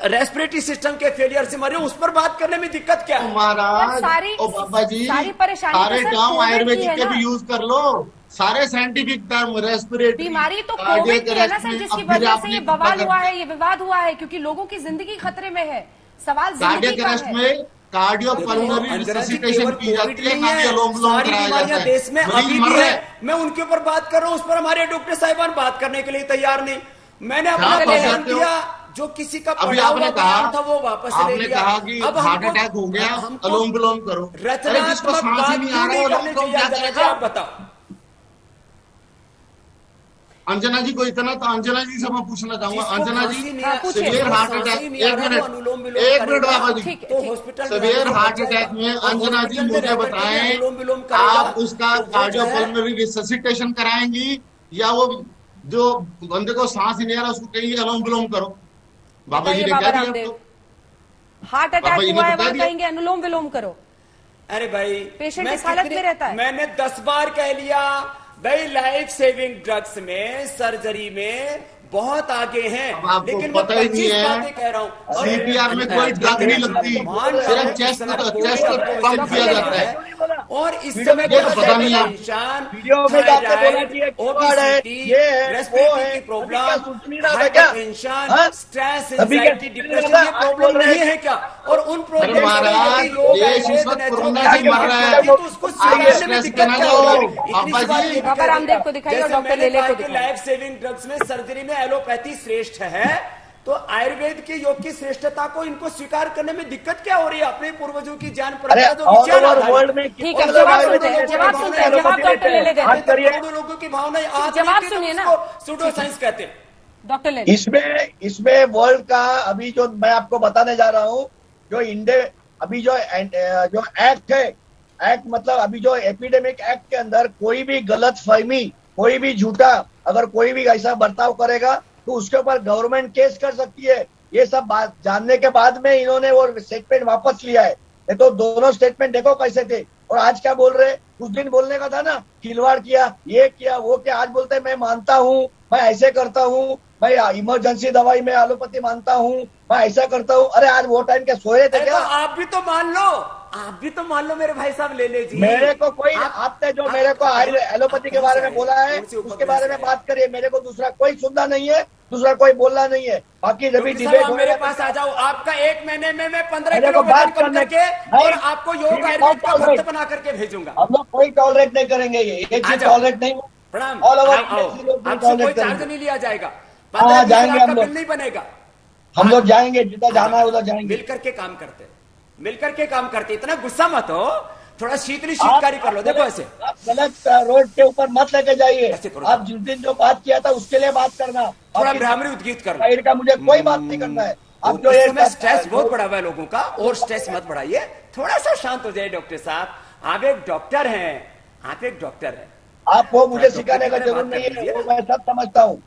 [SPEAKER 5] रेस्पिरेटरी सिस्टम के फेलियर से मरे। उस पर बात करने में दिक्कत क्या है?
[SPEAKER 6] महाराज
[SPEAKER 1] सारी-
[SPEAKER 6] ओ बाबा जी,
[SPEAKER 1] सारी परेशानी तो
[SPEAKER 6] सारे
[SPEAKER 1] सर
[SPEAKER 6] टर्म
[SPEAKER 1] कोविड की
[SPEAKER 6] आयुर्वेदिक
[SPEAKER 1] है
[SPEAKER 6] के
[SPEAKER 1] ना।
[SPEAKER 6] भी यूज कर लो। सारे साइंटिफिक टर्म, रेस्पिरेटरी,
[SPEAKER 1] बीमारी तो कोविड की है ना सर, जिसकी वजह से ये बवाल हुआ है, ये विवाद हुआ है, क्योंकि लोगों की जिंदगी खतरे में है। सवाल जिंदगी
[SPEAKER 6] कार्डियक
[SPEAKER 1] का
[SPEAKER 6] अरेस्ट
[SPEAKER 1] है।
[SPEAKER 6] में कार्डियो पल्मोनरी
[SPEAKER 5] अंजना जी,
[SPEAKER 6] रिससिटेशन
[SPEAKER 5] केवल
[SPEAKER 6] की जाती
[SPEAKER 5] कोविड
[SPEAKER 6] है,
[SPEAKER 5] नहीं
[SPEAKER 6] ना कि
[SPEAKER 5] है,
[SPEAKER 6] अनुलोम विलोम
[SPEAKER 5] सारी
[SPEAKER 6] कराया
[SPEAKER 5] बीमारियां
[SPEAKER 6] जाता है।
[SPEAKER 5] देश में
[SPEAKER 6] मरीज
[SPEAKER 5] अभी
[SPEAKER 6] मर
[SPEAKER 5] भी
[SPEAKER 6] रहे
[SPEAKER 5] है।
[SPEAKER 6] हैं।
[SPEAKER 5] मैं उनके ऊपर बात कर रहा हूं, उस पर हमारे डॉक्टर साहिबान बात करने के लिए तैयार नहीं। मैंने अपना
[SPEAKER 6] क्या
[SPEAKER 5] बयान
[SPEAKER 6] करते हो?
[SPEAKER 5] दिया, जो किसी का
[SPEAKER 6] अभी
[SPEAKER 5] पढ़ा
[SPEAKER 6] आपने
[SPEAKER 5] हुआ
[SPEAKER 6] कहा,
[SPEAKER 5] बयान था वो वापस ले
[SPEAKER 6] आपने
[SPEAKER 5] लिया।
[SPEAKER 6] कहा कि
[SPEAKER 5] अब
[SPEAKER 6] हार्ट
[SPEAKER 5] हमको-
[SPEAKER 6] अटैक हो गया,
[SPEAKER 5] हमको
[SPEAKER 6] अनुलोम विलोम करो। अरे जिसको
[SPEAKER 5] रचनात्मक
[SPEAKER 6] सांस ही
[SPEAKER 5] बात
[SPEAKER 6] नहीं
[SPEAKER 5] क्यों
[SPEAKER 6] आ रहा
[SPEAKER 5] नहीं
[SPEAKER 6] है,
[SPEAKER 5] करनी
[SPEAKER 6] अनुलोम
[SPEAKER 5] चाहिए?
[SPEAKER 6] क्या
[SPEAKER 5] अंजना जी,
[SPEAKER 6] करेगा?
[SPEAKER 5] आप बताओ।
[SPEAKER 6] अंजना जी को इतना तो अंजना जी से मैं पूछना चाहूंगा।
[SPEAKER 5] जिसको
[SPEAKER 6] अंजना
[SPEAKER 5] खांसी
[SPEAKER 6] जी,
[SPEAKER 5] नहीं आ-
[SPEAKER 6] सीवियर हार्ट
[SPEAKER 5] सांस
[SPEAKER 6] अटैक,
[SPEAKER 5] ही नहीं आ
[SPEAKER 6] एक
[SPEAKER 5] रहा,
[SPEAKER 6] मिनट,
[SPEAKER 5] वो अनुलोम विलोम
[SPEAKER 6] एक
[SPEAKER 5] करेगा।
[SPEAKER 6] मिनट बाबा जी,
[SPEAKER 1] ठीक है,
[SPEAKER 5] तो
[SPEAKER 1] ठीक।
[SPEAKER 5] हॉस्पिटल
[SPEAKER 6] सीवियर
[SPEAKER 5] में
[SPEAKER 6] हार्ट
[SPEAKER 5] जाएगा।
[SPEAKER 6] अटैक में
[SPEAKER 5] और
[SPEAKER 6] अंजना जी
[SPEAKER 5] हॉस्पिटल में
[SPEAKER 6] मुझे
[SPEAKER 5] रह करके
[SPEAKER 6] बताएं,
[SPEAKER 5] अनुलोम विलोम करेगा,
[SPEAKER 6] आप उसका
[SPEAKER 5] तो वो जो
[SPEAKER 6] कार्डियो
[SPEAKER 5] है-
[SPEAKER 6] पल्मोनरी रिससिटेशन कराएंगी, या वो जो बंदे को सांस ही नहीं आ रहा उसको कहेंगे अनुलोम विलोम करो? बाबा जी
[SPEAKER 1] बताइए
[SPEAKER 6] ने
[SPEAKER 1] बाबा
[SPEAKER 6] क्या दिया
[SPEAKER 1] रामदेव,
[SPEAKER 6] आपको?
[SPEAKER 1] हार्ट
[SPEAKER 6] बाबा
[SPEAKER 1] अटैक
[SPEAKER 6] जी ने
[SPEAKER 1] हुआ है,
[SPEAKER 6] बता
[SPEAKER 1] वहां
[SPEAKER 6] दिया।
[SPEAKER 1] कहेंगे अनुलोम विलोम करो।
[SPEAKER 5] अरे भाई,
[SPEAKER 1] पेशेंट
[SPEAKER 5] मैं
[SPEAKER 1] इस हालत
[SPEAKER 5] कितने-
[SPEAKER 1] में रहता है।
[SPEAKER 5] मैंने 10 बार कह लिया भाई, लाइफ सेविंग ड्रग्स में, सर्जरी में बहुत आगे हैं।
[SPEAKER 6] अब आपको
[SPEAKER 5] लेकिन
[SPEAKER 6] पता ही नहीं है,
[SPEAKER 5] बातें कह रहा हूँ। और
[SPEAKER 6] CPR में कोई ड्रग नहीं लगती, सिर्फ चेस्ट पंप किया जाता है।
[SPEAKER 5] और इस समय
[SPEAKER 6] ये तो पता नहीं है।
[SPEAKER 7] वीडियो में जाके बोला कि ये कीवर्ड है, ये है, वो है,
[SPEAKER 5] की प्रॉब्लम,
[SPEAKER 7] अभी क्या सूझ नहीं रहा था क्या? हाँ?
[SPEAKER 5] स्ट्रेस,
[SPEAKER 7] अभी क्या
[SPEAKER 5] एंजाइटी,
[SPEAKER 7] सूझ नहीं
[SPEAKER 5] डिप्रेशन,
[SPEAKER 7] रहा
[SPEAKER 5] ये
[SPEAKER 7] था?
[SPEAKER 5] प्रॉब्लम नहीं है क्या? और उन
[SPEAKER 6] अरे
[SPEAKER 5] प्रॉब्लम
[SPEAKER 6] महाराज, देश इस वक्त कोरोना से मर रहा है,
[SPEAKER 5] तो उसको स्वीकारने में
[SPEAKER 6] स्ट्रेस
[SPEAKER 5] दिक्कत
[SPEAKER 6] ना
[SPEAKER 5] क्या
[SPEAKER 6] लो।
[SPEAKER 5] हो रही है? इतनी
[SPEAKER 6] बाबा
[SPEAKER 5] सी बात
[SPEAKER 6] जी,
[SPEAKER 5] ये
[SPEAKER 1] बाबा रामदेव को दिखाइए और
[SPEAKER 5] जैसे
[SPEAKER 1] डॉक्टर
[SPEAKER 5] मैंने
[SPEAKER 1] लेले
[SPEAKER 5] कहा
[SPEAKER 1] को
[SPEAKER 5] कि
[SPEAKER 1] दिखाइए।
[SPEAKER 5] लाइफ सेविंग ड्रग्स में सर्जरी में एलोपैथी श्रेष्ठ है, तो आयुर्वेद के योग की श्रेष्ठता को इनको स्वीकार करने में दिक्कत क्या हो रही है? अपने पूर्वजों की ज्ञान परंपरा जो विचार
[SPEAKER 7] वर्ल्ड में
[SPEAKER 1] ठीक है, जवाब सुनते हैं, जवाब डॉक्टर ले लेते हैं।
[SPEAKER 5] करोड़ों लोगों की भावना आज
[SPEAKER 1] जवाब सुनिए ना,
[SPEAKER 5] सूडो साइंस कहते हैं
[SPEAKER 1] डॉक्टर ले।
[SPEAKER 7] इसमें वर्ल्ड का अभी जो मैं आपको बताने जा रहा हूं, जो इंडिया अभी जो एक्ट है, एक्ट मतलब अभी जो एपिडेमिक एक्ट के अंदर कोई भी गलत फहमी, कोई भी झूठा अगर कोई भी ऐसा बर्ताव करेगा तो उसके ऊपर गवर्नमेंट केस कर सकती है। ये सब बात जानने के बाद में इन्होंने वो स्टेटमेंट वापस लिया है। ये तो दोनों स्टेटमेंट देखो कैसे थे, और आज क्या बोल रहे? उस दिन बोलने का था ना, खिलवाड़ किया, ये किया, वो किया। आज बोलते हैं मैं मानता हूँ, मैं ऐसे करता हूँ, मैं इमरजेंसी दवाई में एलोपैथी मानता हूँ, मैं ऐसा करता हूँ। अरे आज वो टाइम क्या सोए थे क्या?
[SPEAKER 5] आप भी तो मान लो, आप भी तो मान लो मेरे भाई साहब, ले लीजिए।
[SPEAKER 7] मेरे को कोई आपने जो मेरे को एलोपैथी के बारे में बोला है उसके बारे में बात करिए। मेरे को दूसरा कोई सुनना नहीं है, दूसरा कोई बोलना नहीं है। बाकी जब डिबेट
[SPEAKER 5] मेरे पास आ जाओ, आपका 1 महीने में मैं 15 किलो वजन कम करके और आपको योग आयुर्वेद का भक्त बना करके भेजूंगा।
[SPEAKER 7] हम लोग कोई टॉलरेट नहीं करेंगे, ये चीज टॉलरेट नहीं।
[SPEAKER 5] प्रणाम,
[SPEAKER 7] ऑल ओवर
[SPEAKER 5] आपसे कोई चार्ज नहीं लिया जाएगा,
[SPEAKER 7] जाएंगे हम लोग,
[SPEAKER 5] नहीं बनेगा।
[SPEAKER 7] हम लोग जाएंगे, जितना जाना है उधर जाएंगे।
[SPEAKER 5] मिलकर के काम करते, मिलकर के काम करते। इतना गुस्सा मत हो, थोड़ा शीतकारी कर लो। देखो ऐसे
[SPEAKER 7] आप गलत रोड के ऊपर मत लेके जाइए। आप जिस दिन जो बात किया था उसके लिए बात करना,
[SPEAKER 5] थोड़ा भ्रामरी उद्गीत कर लो।
[SPEAKER 7] का मुझे कोई बात नहीं करना है।
[SPEAKER 5] अब जो स्ट्रेस बहुत बढ़ा हुआ है लोगों का, और स्ट्रेस मत बढ़ाइए, थोड़ा सा शांत हो जाए। डॉक्टर साहब, आप एक डॉक्टर हैं, आप एक डॉक्टर हैं।
[SPEAKER 7] आपको मुझे सिखाने का जरूरत नहीं है, वो मैं सब समझता हूँ।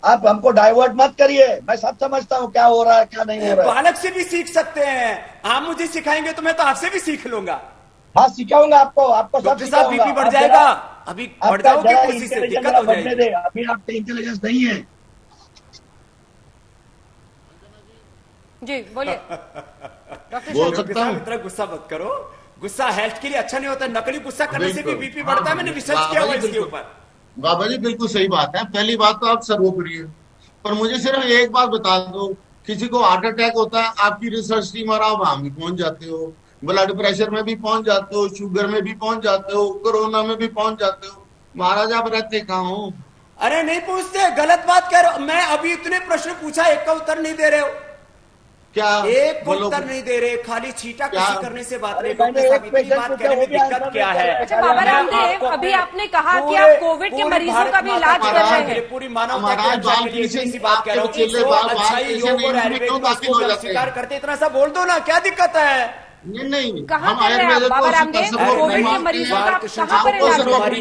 [SPEAKER 7] आप हमको डाइवर्ट मत करिए, मैं सब समझता हूँ क्या हो रहा है क्या नहीं हो रहा है।
[SPEAKER 5] बालक से भी सीख सकते हैं, आप मुझे सिखाएंगे तो मैं तो आपसे भी सीख लूंगा।
[SPEAKER 7] हाँ सिखाऊंगा आपको, आपको सब
[SPEAKER 5] सिखाऊंगा। बीपी बढ़ जाएगा, अभी बढ़ जाओगे कोशिश से, दिक्कत हो जाएगी।
[SPEAKER 7] अभी आपके इंटेलिजेंस नहीं है।
[SPEAKER 1] जी बोलिए डॉक्टर।
[SPEAKER 6] बोल सकता हूँ?
[SPEAKER 5] इतना गुस्सा मत करो, गुस्सा हेल्थ के लिए अच्छा नहीं होता। नकली गुस्सा करने से भी बीपी बढ़ता है, मैंने रिसर्च किया हुआ इसके ऊपर।
[SPEAKER 6] बाबा जी बिल्कुल सही बात है। पहली बात तो आप सर्वोपरि है, पर मुझे सिर्फ एक बात बता दो, किसी को हार्ट अटैक होता है, आपकी रिसर्च टीम और आप वहां भी पहुंच जाते हो, ब्लड प्रेशर में भी पहुंच जाते हो, शुगर में भी पहुंच जाते हो, कोरोना में भी पहुंच जाते हो। महाराज आप रहते कहाँ हो?
[SPEAKER 5] अरे नहीं पूछते, गलत बात कह रहे हो। मैं अभी इतने प्रश्न पूछा, एक का उत्तर नहीं दे रहे हो।
[SPEAKER 6] क्या
[SPEAKER 5] एक को उत्तर नहीं दे रहे, खाली छीटा किसी करने से बात नहीं। डॉक्टर साहब इतनी बात कहने में दिक्कत क्या है?
[SPEAKER 1] अच्छा बाबा रामदेव, अभी आपने कहा कि आप कोविड के मरीजों का भी इलाज कर रहे हैं।
[SPEAKER 5] पूरी मानवता के लिए बात कर रहा हूँ। अच्छा योग और आयुर्वेद को स्वीकार करते, इतना सा बोल दो ना, क्या दिक्कत है?
[SPEAKER 6] नहीं,
[SPEAKER 1] कहाँ कर रहे हैं बाबा रामदेव? कोविड के मरीजों का कहाँ पर इलाज कर रहे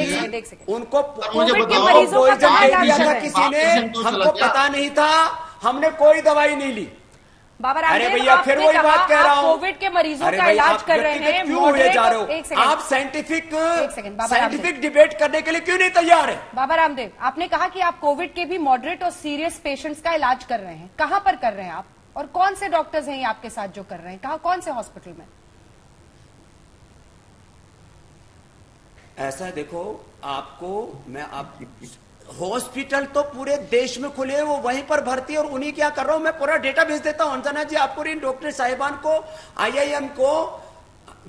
[SPEAKER 1] हैं?
[SPEAKER 5] उनको
[SPEAKER 1] कोविड के मरीजों का कहाँ इलाज कर रहे हैं?
[SPEAKER 5] किसी ने, हमको पता नहीं था, हमने कोई दवाई नहीं ली।
[SPEAKER 1] बाबा
[SPEAKER 5] अरे
[SPEAKER 1] रामदेव,
[SPEAKER 5] भैया फिर वही बात कह रहा हूँ,
[SPEAKER 1] कोविड के मरीजों का इलाज कर रहे हैं,
[SPEAKER 5] क्यों हुए जा रहे हो?
[SPEAKER 1] एक सेकंड,
[SPEAKER 5] आप साइंटिफिक डिबेट करने के लिए क्यों नहीं तैयार है?
[SPEAKER 1] बाबा रामदेव, आपने कहा कि आप कोविड के भी मॉडरेट और सीरियस पेशेंट्स का इलाज कर रहे हैं, कहां पर कर रहे हैं आप, और कौन से डॉक्टर्स हैं आपके साथ जो कर रहे हैं, कहां, कौन से हॉस्पिटल में?
[SPEAKER 5] ऐसा देखो, आपको मैं आप हॉस्पिटल तो पूरे देश में खुले हैं, वो वहीं पर भर्ती, और उन्हीं क्या कर रहा हूं मैं, पूरा डेटा भेज देता हूं अंजना जी आपको, इन डॉक्टर साहिबान को, IIM को,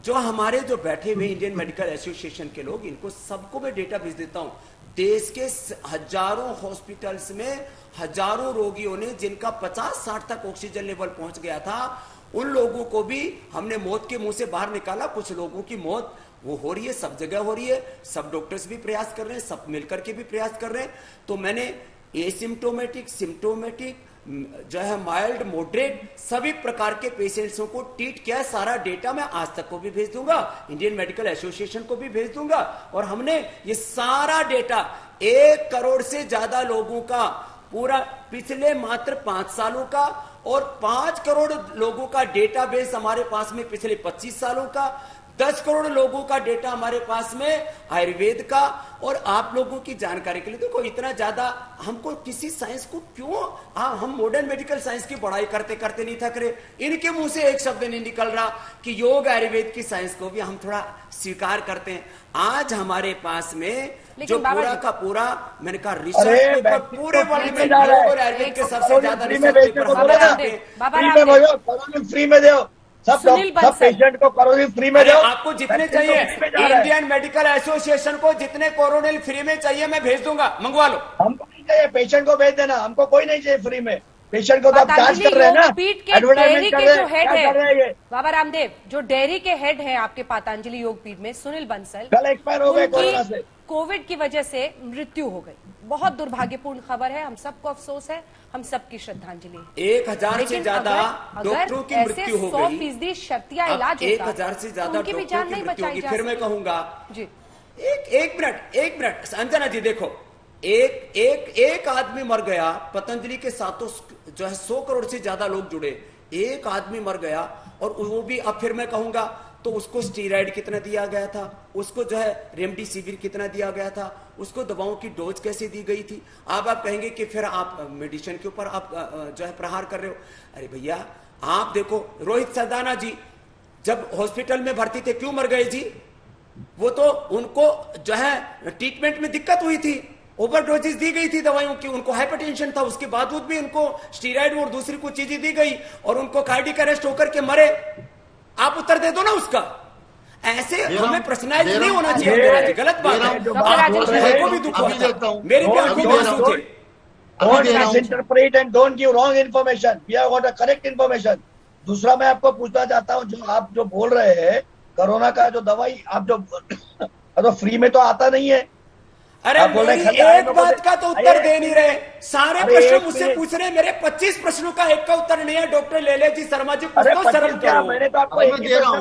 [SPEAKER 5] जो हमारे जो बैठे हुए इंडियन मेडिकल एसोसिएशन के लोग, इनको सबको मैं डेटा भेज देता हूं। देश के हजारों हॉस्पिटल्स में हजारों रोगियों ने, जिनका 50-60 तक ऑक्सीजन लेवल पहुंच गया था, उन लोगों को भी हमने मौत के मुंह से बाहर निकाला। कुछ लोगों की मौत वो हो रही है, सब जगह हो रही है, सब डॉक्टर्स भी प्रयास कर रहे हैं, सब मिलकर के भी प्रयास कर रहे हैं। तो मैंने एसिम्टोमेटिक, सिम्टोमेटिक, जो है माइल्ड, मॉडरेट, सभी प्रकार के पेशेंट्सों को ट्रीट किया है। सारा डेटा मैं आज तक को भी भेज दूंगा, इंडियन मेडिकल एसोसिएशन को भी भेज दूंगा। और हमने ये सारा डेटा 1 करोड़ से ज्यादा लोगों का, पूरा पिछले मात्र 5 सालों का, और 5 करोड़ लोगों का डेटाबेस हमारे पास में पिछले 25 सालों का, 10 करोड़ लोगों का डेटा हमारे पास में आयुर्वेद का। और आप लोगों की जानकारी के लिए देखो, इतना ज्यादा हमको किसी साइंस को क्यों, हम मॉडर्न मेडिकल साइंस की पढ़ाई करते करते नहीं थक रहे। इनके मुंह से एक शब्द नहीं निकल रहा कि योग आयुर्वेद की साइंस को भी हम थोड़ा स्वीकार करते हैं। आज हमारे पास में जो पूरा का पूरा, मैंने कहा, रिसर्च पेपर पूरे वर्ल्ड में योग और आयुर्वेद के सबसे ज्यादा रिसर्च
[SPEAKER 7] पेपर फ्री में दो, सब पेशेंट को कोरोनिल फ्री में दो।
[SPEAKER 5] आपको जितने चाहिए, इंडियन मेडिकल एसोसिएशन को जितने कोरोनिल फ्री में चाहिए मैं भेज दूंगा, मंगवा लो।
[SPEAKER 7] हमको नहीं नहीं है, पेशेंट को भेज देना, हमको कोई नहीं चाहिए फ्री में। पेशेंट को तो आप चार्ज
[SPEAKER 1] पतंजलि
[SPEAKER 7] कर रहे हैं ना,
[SPEAKER 1] योगपीठ के
[SPEAKER 7] एडवर्टाइजमेंट
[SPEAKER 1] डेयरी
[SPEAKER 7] कर
[SPEAKER 1] के
[SPEAKER 7] रहे
[SPEAKER 1] जो
[SPEAKER 7] हैं,
[SPEAKER 1] हेड
[SPEAKER 7] क्या कर रहे हैं
[SPEAKER 1] है
[SPEAKER 7] ये?
[SPEAKER 1] बाबा रामदेव, जो डेयरी के हेड है आपके पतंजलि योगपीठ में, सुनील बंसल,
[SPEAKER 7] कल एक्सपायर हो गए कोरोना
[SPEAKER 1] उनकी
[SPEAKER 7] से।
[SPEAKER 1] कोविड की वजह से मृत्यु हो गई। बहुत दुर्भाग्यपूर्ण खबर है, हम सबको अफसोस है, हम सबकी श्रद्धांजलि है।
[SPEAKER 5] 1000 से
[SPEAKER 1] लेकिन
[SPEAKER 5] ज्यादा
[SPEAKER 1] अगर
[SPEAKER 5] डॉक्टरों की
[SPEAKER 1] ऐसे
[SPEAKER 5] मृत्यु हो
[SPEAKER 1] 100%
[SPEAKER 5] गई।
[SPEAKER 1] शर्तिया
[SPEAKER 5] अब
[SPEAKER 1] इलाज होता
[SPEAKER 5] 1000 से
[SPEAKER 1] तो
[SPEAKER 5] ज्यादा
[SPEAKER 1] उनकी भी
[SPEAKER 5] डॉक्टरों
[SPEAKER 1] जान
[SPEAKER 5] की
[SPEAKER 1] नहीं
[SPEAKER 5] मृत्यु
[SPEAKER 1] बचाई
[SPEAKER 5] होगी।
[SPEAKER 1] जा
[SPEAKER 5] फिर मैं
[SPEAKER 1] सकती।
[SPEAKER 5] कहूंगा
[SPEAKER 1] जी
[SPEAKER 5] एक मिनट अंजना जी, देखो एक आदमी मर गया, पतंजलि के साथों जो है 100 करोड़ से ज्यादा लोग जुड़े, एक आदमी मर गया, और वो भी अब फिर मैं कहूंगा तो उसको स्टीराइड कितना दिया गया था, उसको जो है रेमडेसिविर कितना दिया गया था, उसको दवाओं की डोज कैसे दी गई थी। अब आप कहेंगे कि फिर आप मेडिसिन के ऊपर आप जो है प्रहार कर रहे हो। अरे भैया आप देखो, रोहित सरदाना जी जब हॉस्पिटल में भर्ती थे क्यों मर गए जी? वो तो उनको जो है ट्रीटमेंट में दिक्कत हुई थी, ओवरडोजेस दी गई थी दवाइयों की, उनको हाइपरटेंशन था, उसके बावजूद भी उनको स्टीराइड और दूसरी कुछ चीजें दी गई और उनको कार्डियक अरेस्ट होकर के मरे। आप उत्तर दे दो ना उसका। ऐसे हमें पर्सनलाइज नहीं होना चाहिए अंजना जी, गलत बात है। आपको भी दुख होता है, मेरी भी आंखों में आंसू थे।
[SPEAKER 7] Don't misinterpret and don't give wrong information. We have got a correct information. दूसरा मैं आपको पूछना चाहता हूँ, जो आप जो बोल रहे हैं कोरोना का जो दवाई आप जो तो फ्री में तो आता नहीं है।
[SPEAKER 5] अरे मेरी एक बात का तो उत्तर दे नहीं रहे, सारे प्रश्न मुझसे पूछ रहे हैं। मेरे 25 प्रश्नों का एक का उत्तर नहीं है। डॉक्टर लेले जी, शर्मा जी, कुछ तो शर्म करो।
[SPEAKER 7] मैंने तो आपको एक ही प्रश्न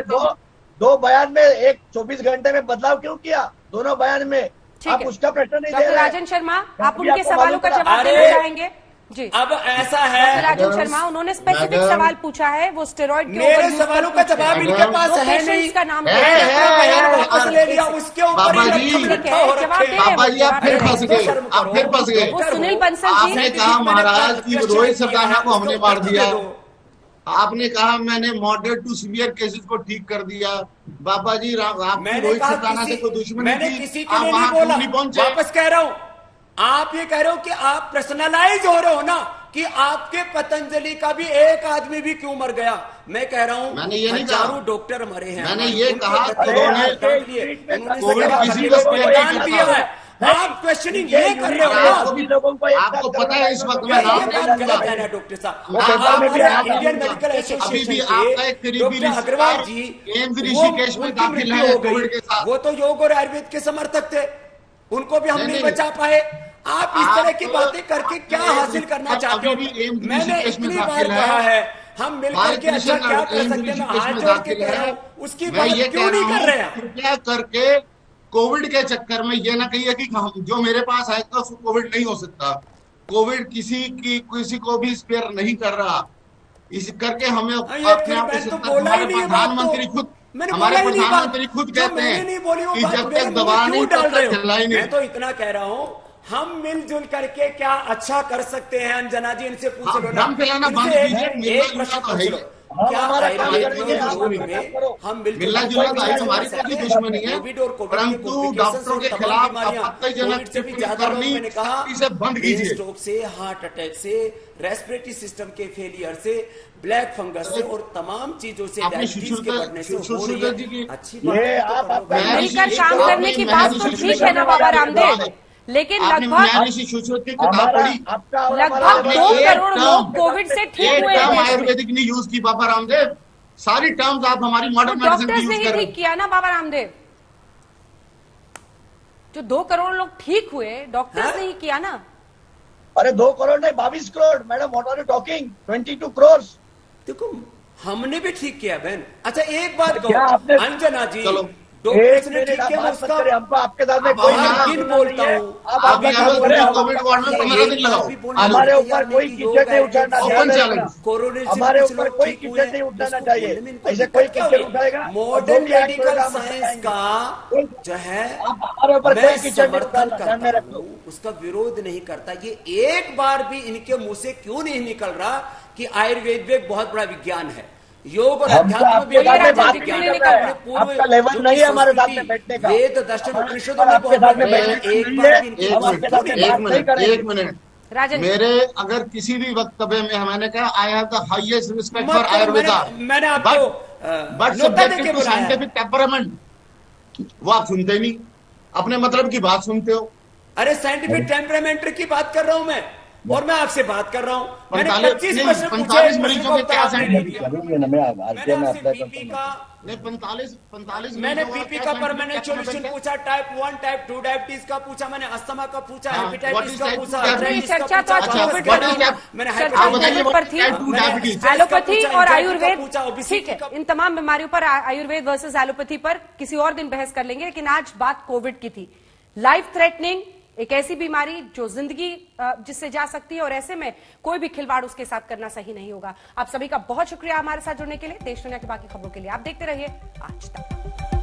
[SPEAKER 7] पूछा, दो बयान में एक 24 घंटे में बदलाव क्यों किया दोनों बयान में? आप उसका प्रश्न नहीं दे
[SPEAKER 1] डॉक्टर
[SPEAKER 7] रहे।
[SPEAKER 1] राजन शर्मा, आप उनके सवालों का जवाब
[SPEAKER 5] अरे,
[SPEAKER 1] देना चाहेंगे? जी
[SPEAKER 5] अब ऐसा है,
[SPEAKER 1] डॉक्टर राजन शर्मा, उन्होंने स्पेसिफिक सवाल पूछा है, वो स्टेरॉइड के
[SPEAKER 5] मेरे
[SPEAKER 1] ऊपर
[SPEAKER 5] सवालों का जवाब इनके पास
[SPEAKER 1] दो
[SPEAKER 5] है नहीं।
[SPEAKER 1] पेशेंट्स का नाम
[SPEAKER 5] वापस ले लिया, उसके ऊपर
[SPEAKER 6] बाबा
[SPEAKER 5] ही
[SPEAKER 6] जी,
[SPEAKER 5] लटकम रखा हो रखे हैं।
[SPEAKER 6] बाबा जी आप फिर फंस गए, आप फिर फंस गए।
[SPEAKER 1] वो सुनील बंसल जी,
[SPEAKER 6] आपने कहा महाराज कि रोहित सरदाना को हमने मार दिया, आपने कहा मैंने मॉडरेट टू सीवियर केसेस को ठीक कर दिया। बाबा जी आपकी रोहित सरदाना से कोई दुश्मनी
[SPEAKER 5] मैंने
[SPEAKER 6] थी,
[SPEAKER 5] किसी के
[SPEAKER 6] आप
[SPEAKER 5] लिए
[SPEAKER 6] वहां
[SPEAKER 5] नहीं
[SPEAKER 6] क्यों
[SPEAKER 5] बोला।
[SPEAKER 6] नहीं पहुंचे?
[SPEAKER 5] वापस कह रहा हूं, आप ये कह रहे हो कि आप पर्सनलाइज हो रहे हो ना, कि आपके पतंजलि का भी एक आदमी भी क्यों मर गया। मैं कह रहा हूं
[SPEAKER 6] मैंने ये नहीं कहा।
[SPEAKER 5] हजारों डॉक्टर मरे हैं।
[SPEAKER 6] मैंने ये कहा
[SPEAKER 5] उन्होंने
[SPEAKER 6] किसी को
[SPEAKER 5] बलिदान दिया है। आप क्वेश्चनिंग ये कर रहे हो ना।
[SPEAKER 6] आपको पता है इस वक्त मैं नाम नहीं लूंगा।
[SPEAKER 5] डॉक्टर साहब,
[SPEAKER 6] अभी
[SPEAKER 5] इंडियन मेडिकल
[SPEAKER 6] भी
[SPEAKER 5] एसोसिएशन
[SPEAKER 6] आपका एक करीबी
[SPEAKER 5] डॉक्टर अग्रवाल जी
[SPEAKER 6] एम्स ऋषिकेश में दाखिल है कोविड के साथ।
[SPEAKER 5] वो तो योग और आयुर्वेद के समर्थक थे, उनको भी हम नहीं बचा पाए। आप इस तरह की बातें करके क्या हासिल करना चाहते हो? मैंने इतनी बार कहा है, हम मिलकर के अच्छा क्या कर सकते हैं। मैं हाथ जोड़ के कह रहा हूं, उसकी बात क्यों नहीं कर रहे हैं?
[SPEAKER 6] कृपया करके कोविड के चक्कर में ये ना कहिए कि जो मेरे पास आएगा उसको कोविड नहीं हो सकता। कोविड किसी को भी स्पेयर नहीं कर रहा। इस करके हमें अपने आप को हमारे प्रधानमंत्री खुद कहते हैं कि जब तक दवा नहीं तब तक खिलाई नहीं।
[SPEAKER 5] मैं तो इतना कह रहा हूं, हम मिलजुल करके क्या अच्छा कर सकते हैं? अंजना जी, इनसे पूछ लो ना।
[SPEAKER 6] दम फैलाना बंद कीजिए,
[SPEAKER 5] एक प्रश्न पूछ लो, क्या हम
[SPEAKER 6] मिलना जुलना तो हमारी कोई दुश्मनी है, परंतु डॉक्टरों के खिलाफ आपत्तिजनक टिप्पणी करनी सख्ती से बंद कीजिए।
[SPEAKER 5] स्ट्रोक से, हार्ट अटैक से, रेस्पिरेटरी सिस्टम के फेलियर से, ब्लैक फंगस से और तमाम चीजों से, डायबिटीज के बढ़ने से हो रही है। अच्छी बात है,
[SPEAKER 1] मिलकर काम करने की बात तो ठीक है ना बाबा रामदेव, लेकिन लगभग 2 करोड़ लोग कोविड से ठीक हुए हैं।
[SPEAKER 6] आयुर्वेदिक नहीं यूज की बाबा रामदेव, सारी टर्म्स आप हमारी मॉडर्न मेडिसिन
[SPEAKER 1] डॉक्टर्स
[SPEAKER 6] की
[SPEAKER 1] ने
[SPEAKER 6] यूज
[SPEAKER 1] ही
[SPEAKER 6] कर
[SPEAKER 1] ठीक किया ना बाबा रामदेव। जो 2 करोड़ लोग ठीक हुए, डॉक्टर्स ने ही किया ना।
[SPEAKER 7] अरे 2 करोड़ नहीं, 22 crore. Madam what are you talking? 22 crore.
[SPEAKER 5] देखो हमने भी ठीक किया बहन। अच्छा एक बात कहो अंजना जी,
[SPEAKER 6] चलो
[SPEAKER 5] डॉक्टर्स ने ठीक किया, उसका
[SPEAKER 7] हमको आपके साथ में कोई
[SPEAKER 5] बोलता हूँ।
[SPEAKER 6] कोविड वार्ड में 15 दिन लगाओ।
[SPEAKER 7] हमारे ऊपर कोई कीचड़ नहीं उठाना चाहिए।
[SPEAKER 5] कोरोना
[SPEAKER 7] हमारे ऊपर कोई कीचड़ नहीं उठाना चाहिए। ऐसे कोई कीचड़ उठाएगा?
[SPEAKER 5] मॉडर्न मेडिकल साइंस का जो है
[SPEAKER 7] हमारे ऊपर कोई कीचड़ नहीं उठाना,
[SPEAKER 5] उसका विरोध नहीं करता। ये एक बार भी इनके मुंह से क्यों नहीं निकल रहा कि आयुर्वेद भी एक बहुत बड़ा विज्ञान है, योग और अध्यात्म भी
[SPEAKER 7] आपका लेवल नहीं है हमारे साथ में बैठने का।
[SPEAKER 5] वेद दर्शन उपनिषदों में बहुत
[SPEAKER 6] एक मिनट मेरे अगर किसी भी वक्तव्य में मैंने कहा I have the highest respect for Ayurveda,
[SPEAKER 5] मैंने आपको
[SPEAKER 6] but subject to scientific temperament, वो आप सुनते नहीं, अपने मतलब की बात सुनते हो।
[SPEAKER 5] अरे साइंटिफिक टेम्परामेंट की बात कर रहा हूं मैं, और मैं आपसे बात कर रहा हूं। मैंने 25 प्रश्न पूछे,
[SPEAKER 6] 45 मरीजों के क्या
[SPEAKER 5] मैंने आपसे बीपी का,
[SPEAKER 6] नहीं 45
[SPEAKER 5] मैंने बीपी का परमानेंट सॉल्यूशन पूछा, टाइप 1 टाइप 2 डायबिटीज का पूछा, मैंने अस्थमा का पूछा, हेपेटाइटिस का पूछा,
[SPEAKER 1] चर्चा तो आज कोविड पर थी, एलोपैथी और आयुर्वेद, ठीक है, इन तमाम बीमारियों पर आयुर्वेद वर्सेस एलोपैथी पर किसी और दिन बहस कर लेंगे, लेकिन आज बात कोविड की थी। लाइफ थ्रेटनिंग, एक ऐसी बीमारी जो जिंदगी जिससे जा सकती है, और ऐसे में कोई भी खिलवाड़ उसके साथ करना सही नहीं होगा। आप सभी का बहुत शुक्रिया हमारे साथ जुड़ने के लिए। देश दुनिया की बाकी खबरों के लिए आप देखते रहिए आज तक।